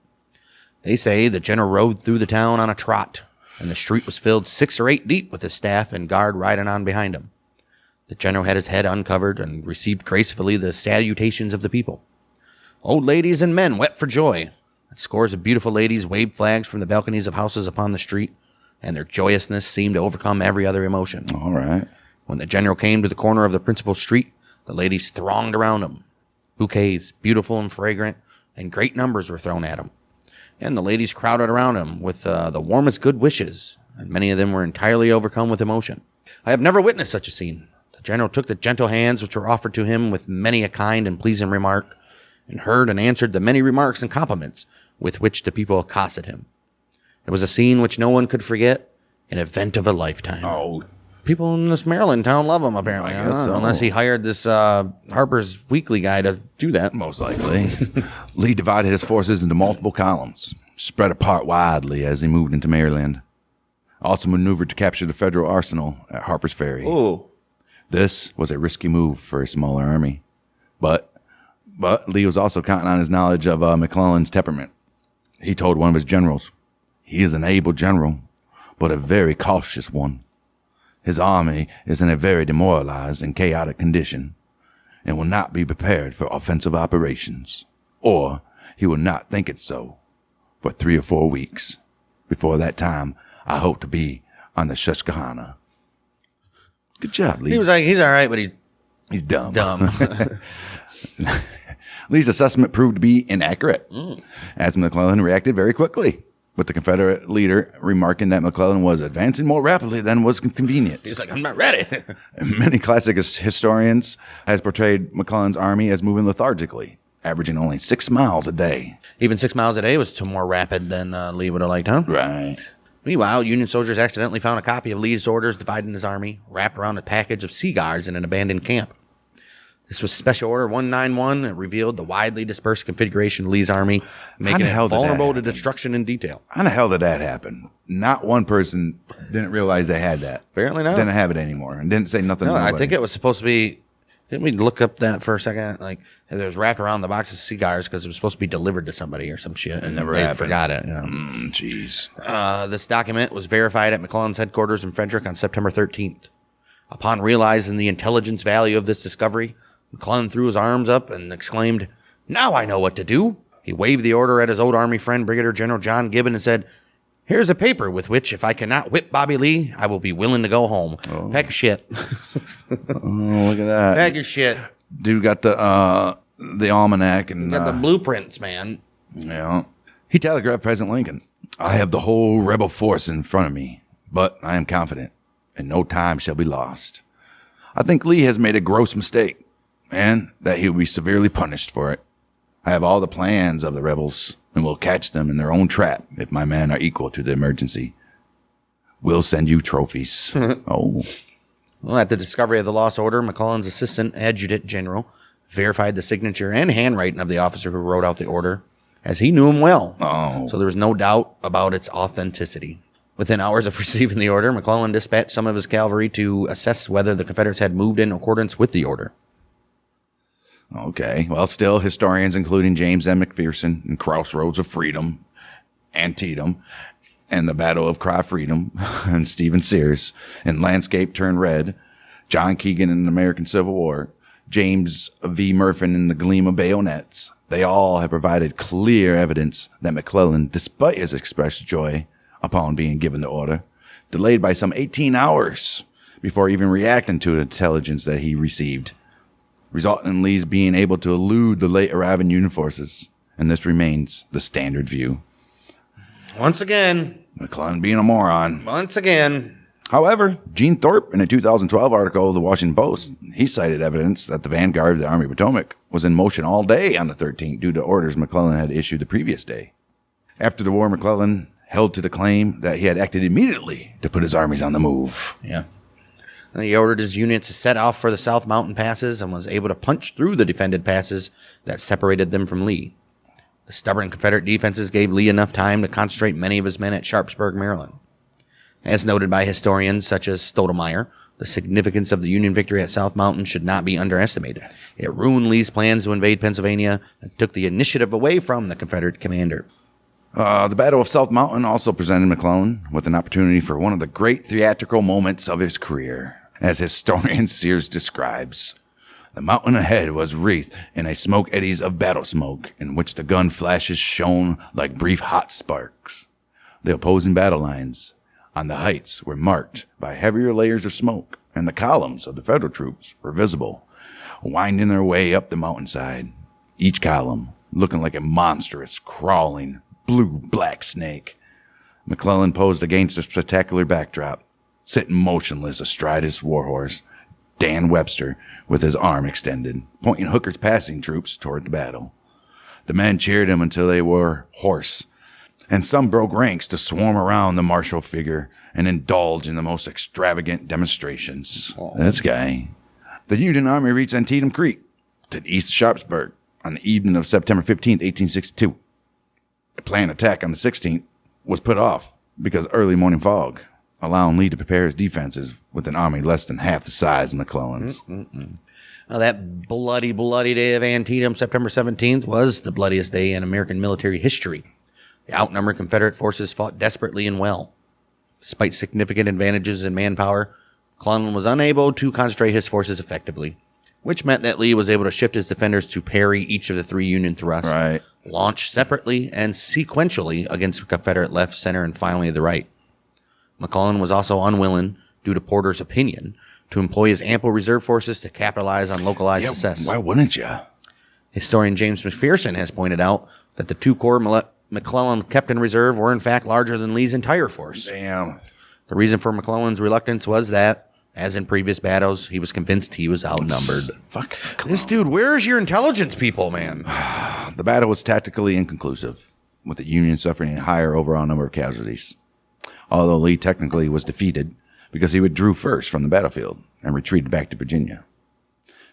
They say the general rode through the town on a trot, and the street was filled 6 or 8 deep with his staff and guard riding on behind him. The general had his head uncovered and received gracefully the salutations of the people. Old ladies and men wept for joy. Scores of beautiful ladies waved flags from the balconies of houses upon the street, and their joyousness seemed to overcome every other emotion. All right. When the general came to the corner of the principal street, the ladies thronged around him. Bouquets, beautiful and fragrant, and great numbers were thrown at him. And the ladies crowded around him with the warmest good wishes, and many of them were entirely overcome with emotion. I have never witnessed such a scene. The general took the gentle hands which were offered to him with many a kind and pleasing remark, and heard and answered the many remarks and compliments with which the people accosted him. It was a scene which no one could forget, an event of a lifetime. Oh, People in this Maryland town love him, apparently. I guess so. Unless he hired this Harper's Weekly guy to do that. most likely. Lee divided his forces into multiple columns, spread apart widely as he moved into Maryland. Also maneuvered to capture the federal arsenal at Harper's Ferry. Oh. This was a risky move for a smaller army. But Lee was also counting on his knowledge of McClellan's temperament. He told one of his generals, "He is an able general, but a very cautious one. His army is in a very demoralized and chaotic condition, and will not be prepared for offensive operations, or he will not think it so, for 3 or 4 weeks. Before that time, I hope to be on the Susquehanna." Good job, Lee. He was like, he's all right, but He's dumb. dumb. Lee's assessment proved to be inaccurate, as McClellan reacted very quickly, with the Confederate leader remarking that McClellan was advancing more rapidly than was convenient. He's like, I'm not ready. Many classic historians has portrayed McClellan's army as moving lethargically, averaging only 6 miles a day. Even 6 miles a day was more rapid than Lee would have liked, huh? Right. Meanwhile, Union soldiers accidentally found a copy of Lee's orders dividing his army, wrapped around a package of cigars in an abandoned camp. This was Special Order 191. It revealed the widely dispersed configuration of Lee's army, making it vulnerable to destruction in detail. How the hell did that happen? Not one person didn't realize they had that. Apparently not. Didn't have it anymore and didn't say nothing No, to I nobody. think it was supposed to be. Didn't we look up that for a second? Like, it was wrapped around the box of cigars because it was supposed to be delivered to somebody or some shit. And never they happened. forgot it. You know? Jeez. This document was verified at McClellan's headquarters in Frederick on September 13th. Upon realizing the intelligence value of this discovery, McClellan threw his arms up and exclaimed, "Now I know what to do." He waved the order at his old Army friend, Brigadier General John Gibbon, and said, "Here's a paper with which, if I cannot whip Bobby Lee, I will be willing to go home." Pack your shit. Oh, look at that. Pack your shit. Dude got the almanac and Got the blueprints, man. yeah. He telegraphed President Lincoln, "I have the whole rebel force in front of me, but I am confident, and no time shall be lost. I think Lee has made a gross mistake, and that he will be severely punished for it. I have all the plans of the rebels, and will catch them in their own trap if my men are equal to the emergency. We'll send you trophies." Oh. Well, at the discovery of the lost order, McClellan's assistant adjutant general verified the signature and handwriting of the officer who wrote out the order, as he knew him well. Oh. So there was no doubt about its authenticity. Within hours of receiving the order, McClellan dispatched some of his cavalry to assess whether the Confederates had moved in accordance with the order. Okay. Well, still, historians, including James M. McPherson and Crossroads of Freedom, Antietam, and the Battle of Cry Freedom, and Stephen Sears, in Landscape Turned Red, John Keegan in the American Civil War, James V. Murfin in The Gleam of Bayonets, they all have provided clear evidence that McClellan, despite his expressed joy upon being given the order, delayed by some 18 hours before even reacting to the intelligence that he received, resulting in Lee's being able to elude the late arriving Union forces, and this remains the standard view. Once again. McClellan being a moron. Once again. However, Gene Thorpe, in a 2012 article of the Washington Post, he cited evidence that the vanguard of the Army of the Potomac was in motion all day on the 13th due to orders McClellan had issued the previous day. After the war, McClellan held to the claim that he had acted immediately to put his armies on the move. Yeah. And he ordered his units to set off for the South Mountain passes and was able to punch through the defended passes that separated them from Lee. The stubborn Confederate defenses gave Lee enough time to concentrate many of his men at Sharpsburg, Maryland. As noted by historians such as Stottlemyre, the significance of the Union victory at South Mountain should not be underestimated. It ruined Lee's plans to invade Pennsylvania and took the initiative away from the Confederate commander. The Battle of South Mountain also presented McClellan with an opportunity for one of the great theatrical moments of his career, as historian Sears describes. The mountain ahead was wreathed in a smoke eddies of battle smoke, in which the gun flashes shone like brief hot sparks. The opposing battle lines on the heights were marked by heavier layers of smoke, and the columns of the Federal troops were visible, winding their way up the mountainside. each column looking like a monstrous, crawling, blue-black snake. McClellan posed against a spectacular backdrop, sitting motionless astride his warhorse, Dan Webster with his arm extended, pointing Hooker's passing troops toward the battle. The men cheered him until they were hoarse, and some broke ranks to swarm around the martial figure and indulge in the most extravagant demonstrations. This guy. The Union Army reached Antietam Creek to the east of Sharpsburg on the evening of September 15, 1862. A planned attack on the 16th was put off because early morning fog, allowing Lee to prepare his defenses with an army less than half the size of McClellan's. Now, that bloody, bloody day of Antietam, September 17th, was the bloodiest day in American military history. The outnumbered Confederate forces fought desperately and well. Despite significant advantages in manpower, McClellan was unable to concentrate his forces effectively, which meant that Lee was able to shift his defenders to parry each of the three Union thrusts, launch separately and sequentially against the Confederate left, center, and finally the right. McClellan was also unwilling, due to Porter's opinion, to employ his ample reserve forces to capitalize on localized success. Why wouldn't you? Historian James McPherson has pointed out that the two corps McClellan kept in reserve were in fact larger than Lee's entire force. Damn. The reason for McClellan's reluctance was that, as in previous battles, he was convinced he was outnumbered. Fuck. This dude, where's your intelligence people, man? The battle was tactically inconclusive, with the Union suffering a higher overall number of casualties. Although Lee technically was defeated because he withdrew first from the battlefield and retreated back to Virginia.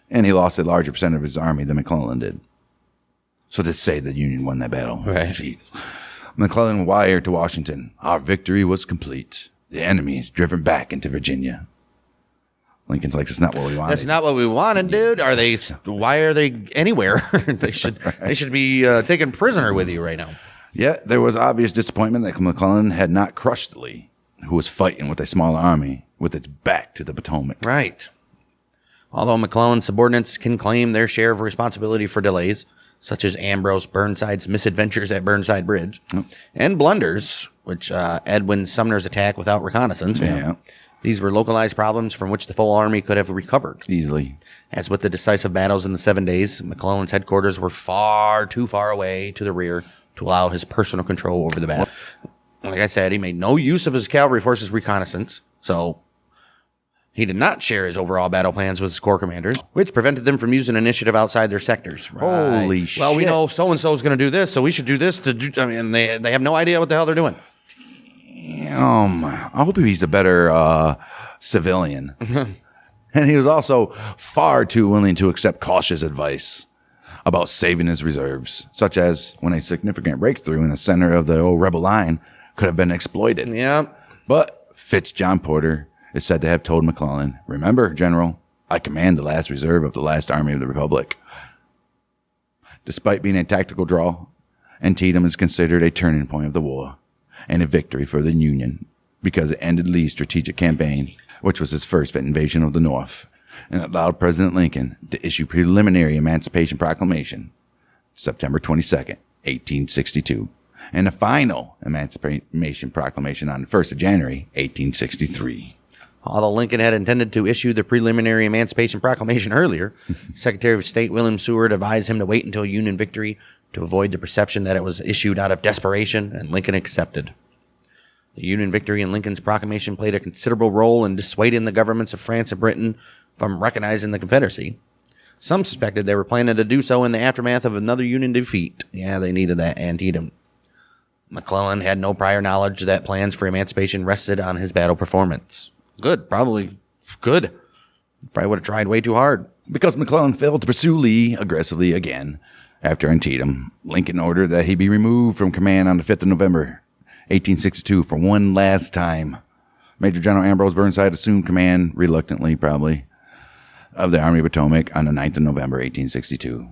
And he lost a larger percent of his army than McClellan did. So to say the Union won that battle. Right. Jeez. McClellan wired to Washington, "Our victory was complete. The enemy is driven back into Virginia." Lincoln's like, "It's not what we wanted." That's not what we wanted, dude. Why are they anywhere? They should be taken prisoner with you right now. Yet there was obvious disappointment that McClellan had not crushed Lee, who was fighting with a smaller army with its back to the Potomac. Right. Although McClellan's subordinates can claim their share of responsibility for delays, such as Ambrose Burnside's misadventures at Burnside Bridge, and blunders, which Edwin Sumner's attack without reconnaissance. Yeah. These were localized problems from which the full army could have recovered. Easily. As with the decisive battles in the 7 days, McClellan's headquarters were far too far away to the rear to allow his personal control over the battle. Like I said, he made no use of his cavalry force's reconnaissance, so he did not share his overall battle plans with his corps commanders, which prevented them from using initiative outside their sectors. Holy shit. Well, we know so-and-so is going to do this, so we should do this. They have no idea what the hell they're doing. I hope he's a better civilian. And he was also far too willing to accept cautious advice about saving his reserves, such as when a significant breakthrough in the center of the old rebel line could have been exploited. Yeah. But Fitz John Porter is said to have told McClellan, "Remember, General, I command the last reserve of the last Army of the Republic." Despite being a tactical draw, Antietam is considered a turning point of the war and a victory for the Union because it ended Lee's strategic campaign, which was his first invasion of the North, and allowed President Lincoln to issue preliminary Emancipation Proclamation, September 22nd, 1862, and a final Emancipation Proclamation on the 1st of January, 1863. Although Lincoln had intended to issue the preliminary Emancipation Proclamation earlier, Secretary of State William Seward advised him to wait until Union victory to avoid the perception that it was issued out of desperation, and Lincoln accepted. The Union victory and Lincoln's proclamation played a considerable role in dissuading the governments of France and Britain from recognizing the Confederacy. Some suspected they were planning to do so in the aftermath of another Union defeat. Yeah, they needed that Antietam. McClellan had no prior knowledge that plans for emancipation rested on his battle performance. Good, probably good. Probably would have tried way too hard. Because McClellan failed to pursue Lee aggressively again after Antietam, Lincoln ordered that he be removed from command on the 5th of November, 1862, for one last time. Major General Ambrose Burnside assumed command, reluctantly probably, of the Army of Potomac on the 9th of November, 1862.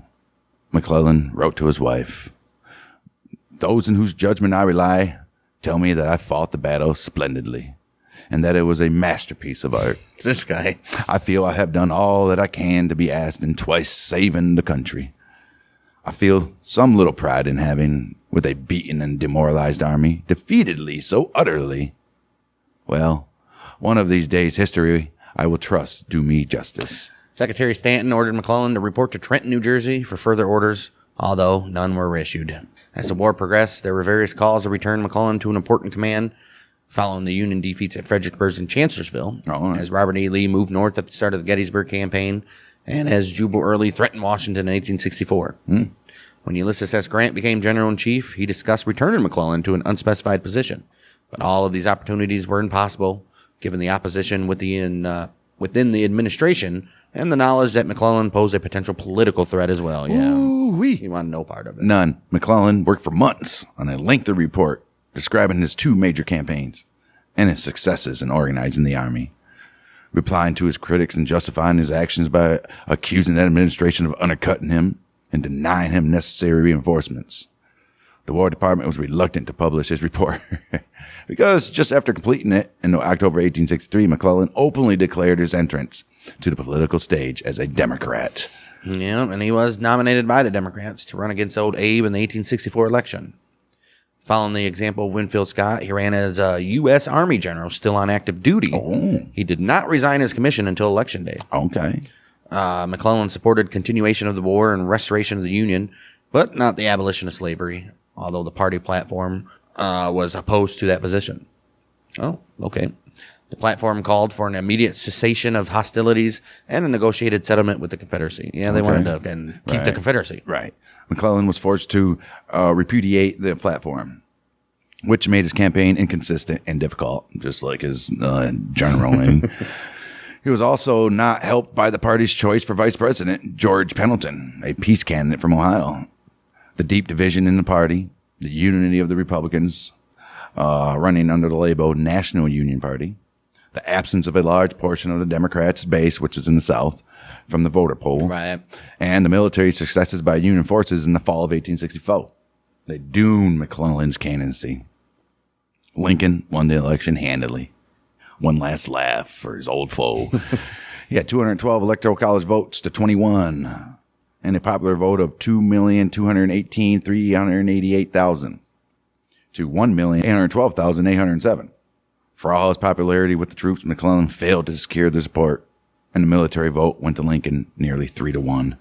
McClellan wrote to his wife, "Those in whose judgment I rely tell me that I fought the battle splendidly, and that it was a masterpiece of art. This guy. I feel I have done all that I can to be asked in twice saving the country. I feel some little pride in having, with a beaten and demoralized army, defeated Lee so utterly. Well, one of these days history, I will trust, do me justice." Secretary Stanton ordered McClellan to report to Trenton, New Jersey for further orders although none were issued. As the war progressed, there were various calls to return McClellan to an important command following the Union defeats at Fredericksburg and Chancellorsville, as Robert E. Lee moved north at the start of the Gettysburg Campaign, and as Jubal Early threatened Washington in 1864. When Ulysses S. Grant became General-in-Chief, he discussed returning McClellan to an unspecified position, but all of these opportunities were impossible, given the opposition within the administration and the knowledge that McClellan posed a potential political threat as well. Yeah, he wanted no part of it. None. McClellan worked for months on a lengthy report describing his 2 major campaigns and his successes in organizing the army, replying to his critics and justifying his actions by accusing that administration of undercutting him and denying him necessary reinforcements. The War Department was reluctant to publish his report because just after completing it in October 1863, McClellan openly declared his entrance to the political stage as a Democrat. Yeah, and he was nominated by the Democrats to run against old Abe in the 1864 election. Following the example of Winfield Scott, he ran as a U.S. Army general still on active duty. He did not resign his commission until Election Day. McClellan supported continuation of the war and restoration of the Union, but not the abolition of slavery, although the party platform was opposed to that position. The platform called for an immediate cessation of hostilities and a negotiated settlement with the Confederacy. Yeah, they wanted to keep the Confederacy. Right. McClellan was forced to repudiate the platform, which made his campaign inconsistent and difficult, just like his generaling. He was also not helped by the party's choice for vice president, George Pendleton, a peace candidate from Ohio. The deep division in the party, the unity of the Republicans running under the label National Union Party, the absence of a large portion of the Democrats' base, which is in the South, from the voter poll, and the military successes by Union forces in the fall of 1864. They doomed McClellan's candidacy. Lincoln won the election handily. One last laugh for his old foe. He had 212 electoral college votes to 21, and a popular vote of 2,218,388,000 to 1,812,807. For all his popularity with the troops, McClellan failed to secure the support, and the military vote went to Lincoln nearly 3-1.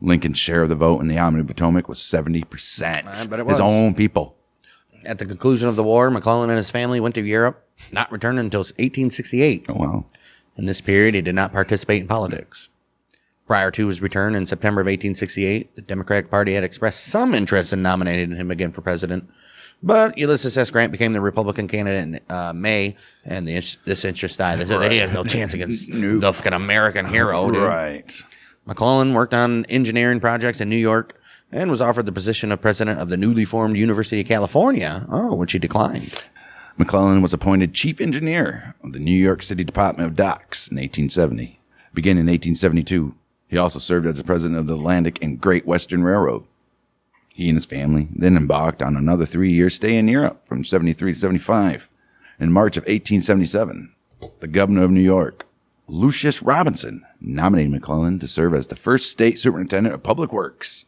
Lincoln's share of the vote in the Army of the Potomac was 70%. But it was his own people. At the conclusion of the war, McClellan and his family went to Europe, not returning until 1868. Oh, wow. In this period, he did not participate in politics. Prior to his return in September of 1868, the Democratic Party had expressed some interest in nominating him again for president, but Ulysses S. Grant became the Republican candidate in May, and this interest died. They said they had no chance against the fucking American hero. Dude. Right. McClellan worked on engineering projects in New York and was offered the position of president of the newly formed University of California, which he declined. McClellan was appointed chief engineer of the New York City Department of Docks in 1870. Beginning in 1872, he also served as the president of the Atlantic and Great Western Railroad. He and his family then embarked on another 3-year stay in Europe from 73 to 75. In March of 1877, the governor of New York, Lucius Robinson, nominated McClellan to serve as the first state superintendent of public works.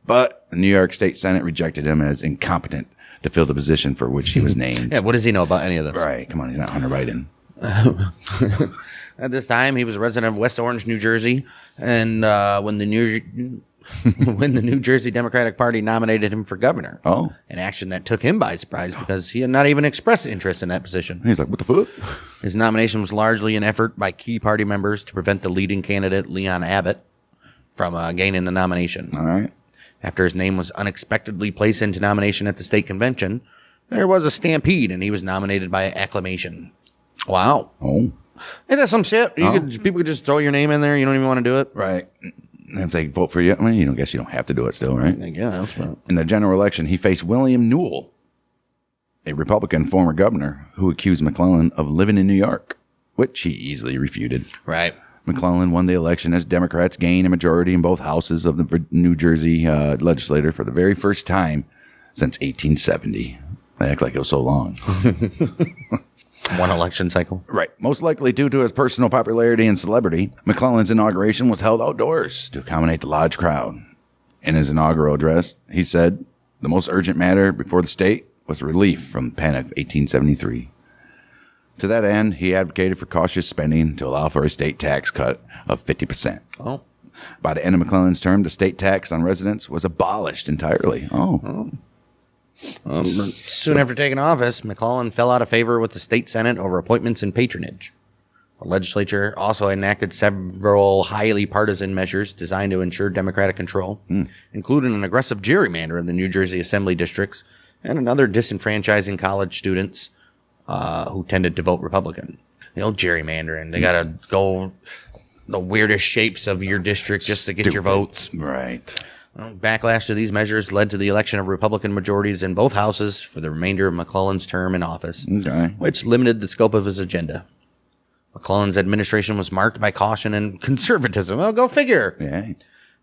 But the New York State Senate rejected him as incompetent to fill the position for which he was named. Yeah, what does he know about any of this? Right, come on, he's not Hunter Biden. At this time, he was a resident of West Orange, New Jersey, and when the New Jersey Democratic Party nominated him for governor, an action that took him by surprise because he had not even expressed interest in that position. He's like, what the fuck? His nomination was largely an effort by key party members to prevent the leading candidate, Leon Abbott, from gaining the nomination. All right. After his name was unexpectedly placed into nomination at the state convention, there was a stampede, and he was nominated by acclamation. Wow. Oh. Ain't that some shit? People could just throw your name in there. You don't even want to do it. Right. If they vote for you, I mean, I guess you don't have to do it still, right? I guess. But in the general election, he faced William Newell, a Republican former governor who accused McClellan of living in New York, which he easily refuted. Right. McClellan won the election as Democrats gained a majority in both houses of the New Jersey legislature for the very first time since 1870. They act like it was so long. One election cycle. Right. Most likely due to his personal popularity and celebrity, McClellan's inauguration was held outdoors to accommodate the large crowd. In his inaugural address, he said, the most urgent matter before the state was relief from the Panic of 1873. To that end, he advocated for cautious spending to allow for a state tax cut of 50%. Oh. By the end of McClellan's term, the state tax on residents was abolished entirely. Soon after taking office, McClellan fell out of favor with the state Senate over appointments and patronage. The legislature also enacted several highly partisan measures designed to ensure Democratic control, including an aggressive gerrymander in the New Jersey Assembly districts and another disenfranchising college students who tended to vote Republican. The old gerrymandering. They got to go the weirdest shapes of your district just to get your votes. Right. Backlash to these measures led to the election of Republican majorities in both houses for the remainder of McClellan's term in office, which limited the scope of his agenda. McClellan's administration was marked by caution and conservatism. Well, go figure. Yeah.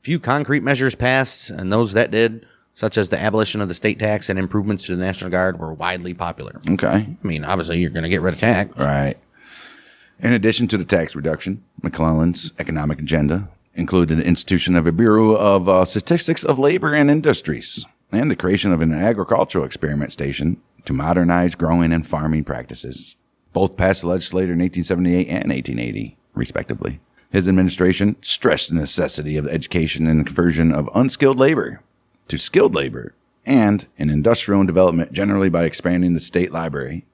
Few concrete measures passed, and those that did, such as the abolition of the state tax and improvements to the National Guard, were widely popular. Okay. I mean, obviously, you're going to get rid of tax. Right. In addition to the tax reduction, McClellan's economic agenda included the institution of a Bureau of Statistics of Labor and Industries and the creation of an agricultural experiment station to modernize growing and farming practices. Both passed the legislature in 1878 and 1880, respectively. His administration stressed the necessity of education and the conversion of unskilled labor to skilled labor and in industrial development generally by expanding the state library,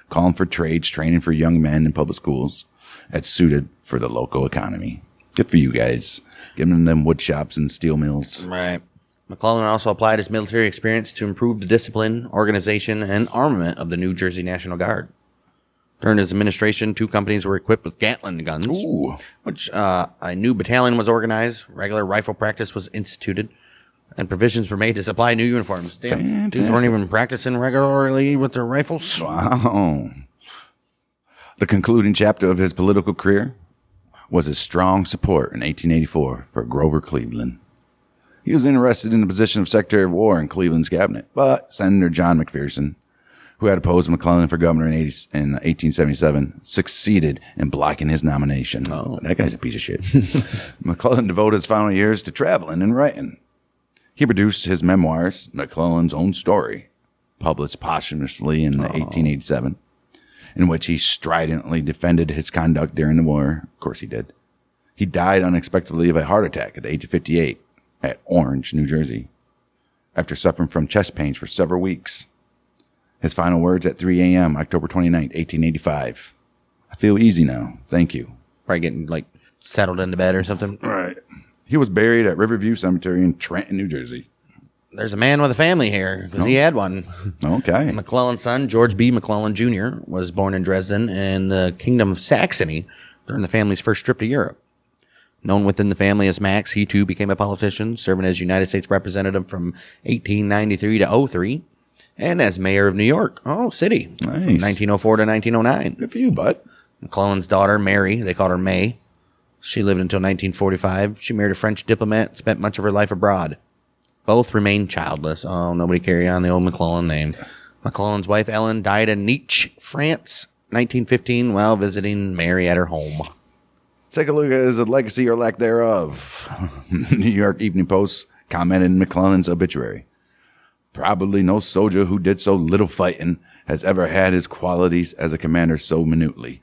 calling for trades training for young men in public schools that's suited for the local economy. Good for you guys. Giving them wood shops and steel mills. Right. McClellan also applied his military experience to improve the discipline, organization, and armament of the New Jersey National Guard. During his administration, 2 companies were equipped with Gatling guns, which a new battalion was organized, regular rifle practice was instituted, and provisions were made to supply new uniforms. Damn, dudes weren't even practicing regularly with their rifles. Wow. The concluding chapter of his political career was his strong support in 1884 for Grover Cleveland. He was interested in the position of Secretary of War in Cleveland's cabinet, but Senator John McPherson, who had opposed McClellan for governor in 1877, succeeded in blocking his nomination. Oh, that guy's a piece of shit. McClellan devoted his final years to traveling and writing. He produced his memoirs, McClellan's Own Story, published posthumously in 1887, in which he stridently defended his conduct during the war. Of course he did. He died unexpectedly of a heart attack at the age of 58 at Orange, New Jersey, after suffering from chest pains for several weeks. His final words at 3 a.m., October 29, 1885. I feel easy now. Thank you. Probably getting, settled into bed or something. Right. He was buried at Riverview Cemetery in Trenton, New Jersey. There's a man with a family here, because he had one. Okay. McClellan's son, George B. McClellan Jr., was born in Dresden in the Kingdom of Saxony during the family's first trip to Europe. Known within the family as Max, he too became a politician, serving as United States Representative from 1893 to 03. And as mayor of New York, city, from 1904 to 1909. Good for you, bud. McClellan's daughter, Mary, they called her May. She lived until 1945. She married a French diplomat, spent much of her life abroad. Both remained childless. Oh, nobody carry on the old McClellan name. McClellan's wife, Ellen, died in Nice, France, 1915, while visiting Mary at her home. Take a look at his legacy or lack thereof. New York Evening Post commented in McClellan's obituary. Probably no soldier who did so little fighting has ever had his qualities as a commander so minutely,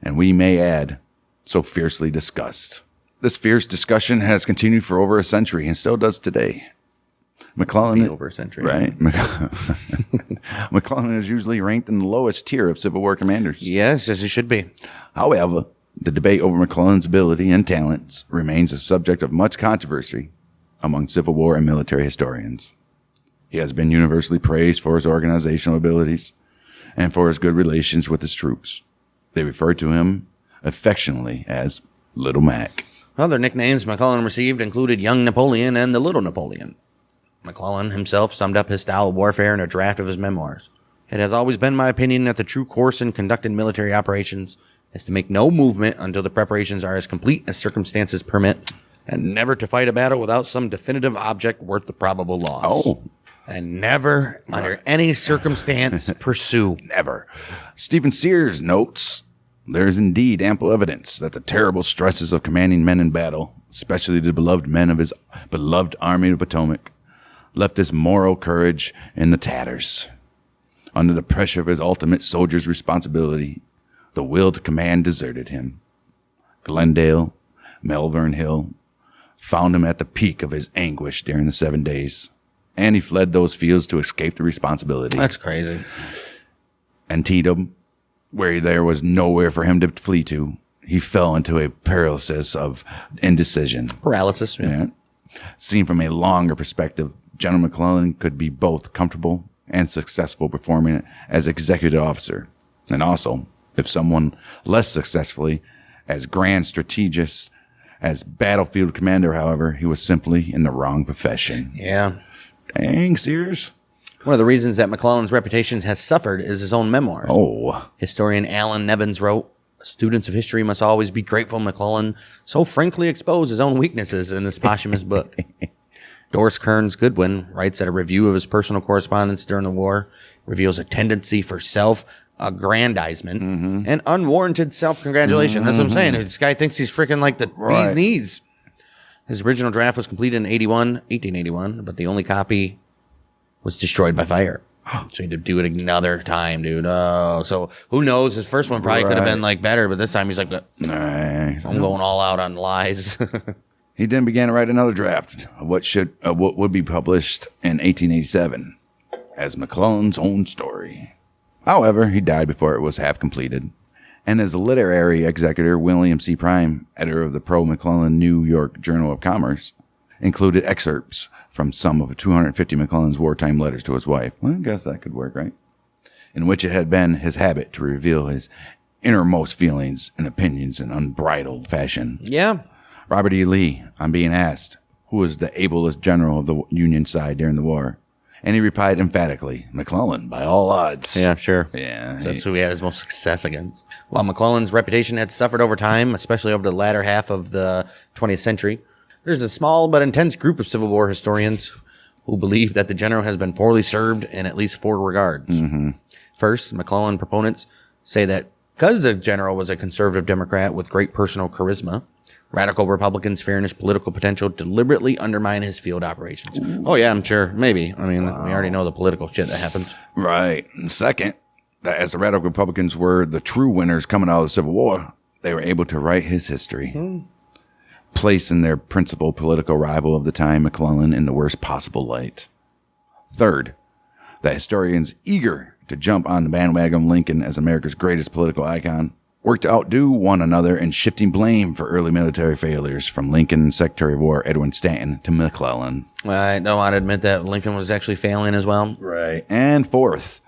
and we may add, so fiercely discussed. This fierce discussion has continued for over a century and still does today. McClellan, over a century, right? McClellan is usually ranked in the lowest tier of Civil War commanders. Yes, as he should be. However, the debate over McClellan's ability and talents remains a subject of much controversy among Civil War and military historians. He has been universally praised for his organizational abilities and for his good relations with his troops. They refer to him affectionately as Little Mac. Other nicknames McClellan received included Young Napoleon and the Little Napoleon. McClellan himself summed up his style of warfare in a draft of his memoirs. It has always been my opinion that the true course in conducting military operations is to make no movement until the preparations are as complete as circumstances permit, and never to fight a battle without some definitive object worth the probable loss. Oh. And never, under any circumstance, pursue. Never. Stephen Sears notes, there is indeed ample evidence that the terrible stresses of commanding men in battle, especially the beloved men of his beloved Army of the Potomac, left his moral courage in the tatters. Under the pressure of his ultimate soldier's responsibility, the will to command deserted him. Glendale, Melbourne Hill, found him at the peak of his anguish during the 7 days, and he fled those fields to escape the responsibility. That's crazy. Antietam, where there was nowhere for him to flee to, he fell into a paralysis of indecision. Paralysis. Yeah. Seen from a longer perspective, General McClellan could be both comfortable and successful performing as executive officer, and also, if someone less successfully, as grand strategist, as battlefield commander. However, he was simply in the wrong profession. Yeah. Dang, Sears. One of the reasons that McClellan's reputation has suffered is his own memoir. Oh. Historian Alan Nevins wrote, "Students of history must always be grateful McClellan so frankly exposed his own weaknesses in this posthumous book." Doris Kearns Goodwin writes that a review of his personal correspondence during the war reveals a tendency for self-aggrandizement and unwarranted self-congratulation. That's what I'm saying. This guy thinks he's freaking like the bee's knees. His original draft was completed in 1881, but the only copy was destroyed by fire. So he had to do it another time, dude. Oh, so who knows? His first one probably could have been like better, but this time he's like, I'm going all out on lies. He then began to write another draft of what would be published in 1887 as McClellan's own story. However, he died before it was half completed, and as a literary executor, William C. Prime, editor of the pro-McClellan New York Journal of Commerce, included excerpts from some of 250 McClellan's wartime letters to his wife. Well, I guess that could work, right? In which it had been his habit to reveal his innermost feelings and opinions in unbridled fashion. Yeah. Robert E. Lee, on being asked who was the ablest general of the Union side during the war, and he replied emphatically, McClellan, by all odds. Yeah, sure. Yeah. That's who he had his most success against. While McClellan's reputation had suffered over time, especially over the latter half of the 20th century, there's a small but intense group of Civil War historians who believe that the general has been poorly served in at least four regards. First, McClellan proponents say that because the general was a conservative Democrat with great personal charisma, radical Republicans fearing his political potential deliberately undermine his field operations. Ooh. Oh, yeah, I'm sure. Maybe. I mean, we already know the political shit that happens. Right. And second, that as the radical Republicans were the true winners coming out of the Civil War, they were able to write his history, placing their principal political rival of the time, McClellan, in the worst possible light. Third, that historians eager to jump on the bandwagon of Lincoln as America's greatest political icon worked to outdo one another in shifting blame for early military failures from Lincoln and Secretary of War Edwin Stanton to McClellan. I don't want to admit that Lincoln was actually failing as well. Right. And fourth,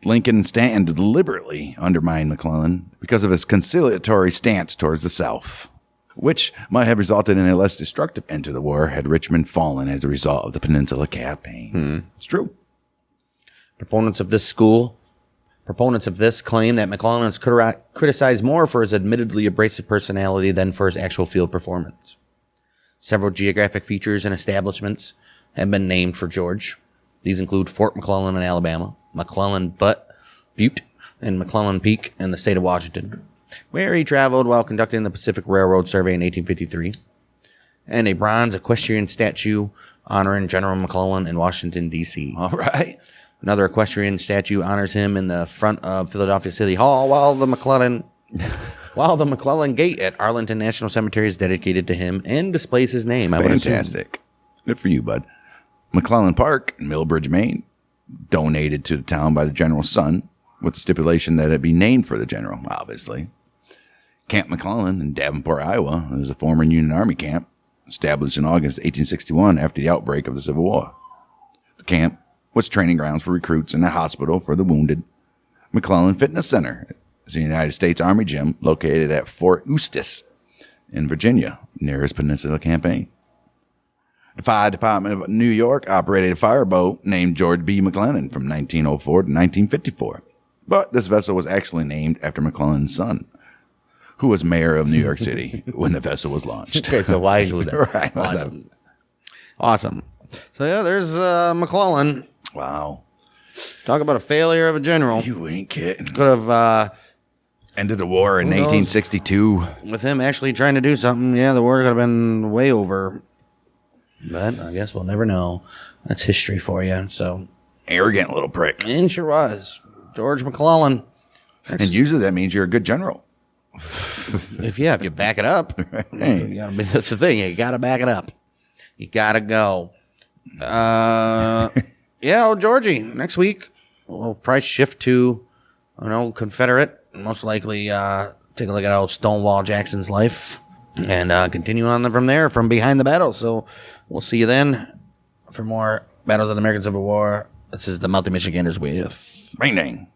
Lincoln and Stanton deliberately undermined McClellan because of his conciliatory stance towards the South, which might have resulted in a less destructive end to the war had Richmond fallen as a result of the Peninsula Campaign. It's true. Proponents of this claim that McClellan is criticized more for his admittedly abrasive personality than for his actual field performance. Several geographic features and establishments have been named for George. These include Fort McClellan in Alabama, McClellan Butte, and McClellan Peak in the state of Washington, where he traveled while conducting the Pacific Railroad Survey in 1853, and a bronze equestrian statue honoring General McClellan in Washington, D.C. All right. Another equestrian statue honors him in the front of Philadelphia City Hall, while the McClellan Gate at Arlington National Cemetery is dedicated to him and displays his name. Fantastic. Good for you, bud. McClellan Park in Millbridge, Maine, donated to the town by the general's son, with the stipulation that it be named for the general, obviously. Camp McClellan in Davenport, Iowa, is a former Union Army camp, established in August 1861 after the outbreak of the Civil War. The camp was training grounds for recruits and a hospital for the wounded. McClellan Fitness Center is a United States Army gym located at Fort Eustis in Virginia, near his Peninsula Campaign. The Fire Department of New York operated a fireboat named George B. McClellan from 1904 to 1954. But this vessel was actually named after McClellan's son, who was mayor of New York City when the vessel was launched. Okay, so why is that? Right. Awesome. So, yeah, there's McClellan. Wow. Talk about a failure of a general. You ain't kidding. Could have ended the war in 1862. With him actually trying to do something, yeah, the war could have been way over. But I guess we'll never know. That's history for you. So arrogant little prick. And sure was. George McClellan. And usually that means you're a good general. If you back it up. Hey. That's the thing. You got to back it up. You gotta go. Yeah, old Georgie. Next week, we'll probably shift to, Confederate. Most likely take a look at old Stonewall Jackson's life and continue on from there, from behind the battle. So we'll see you then for more Battles of the American Civil War. This is the Mouthy Michiganders with Bang dang.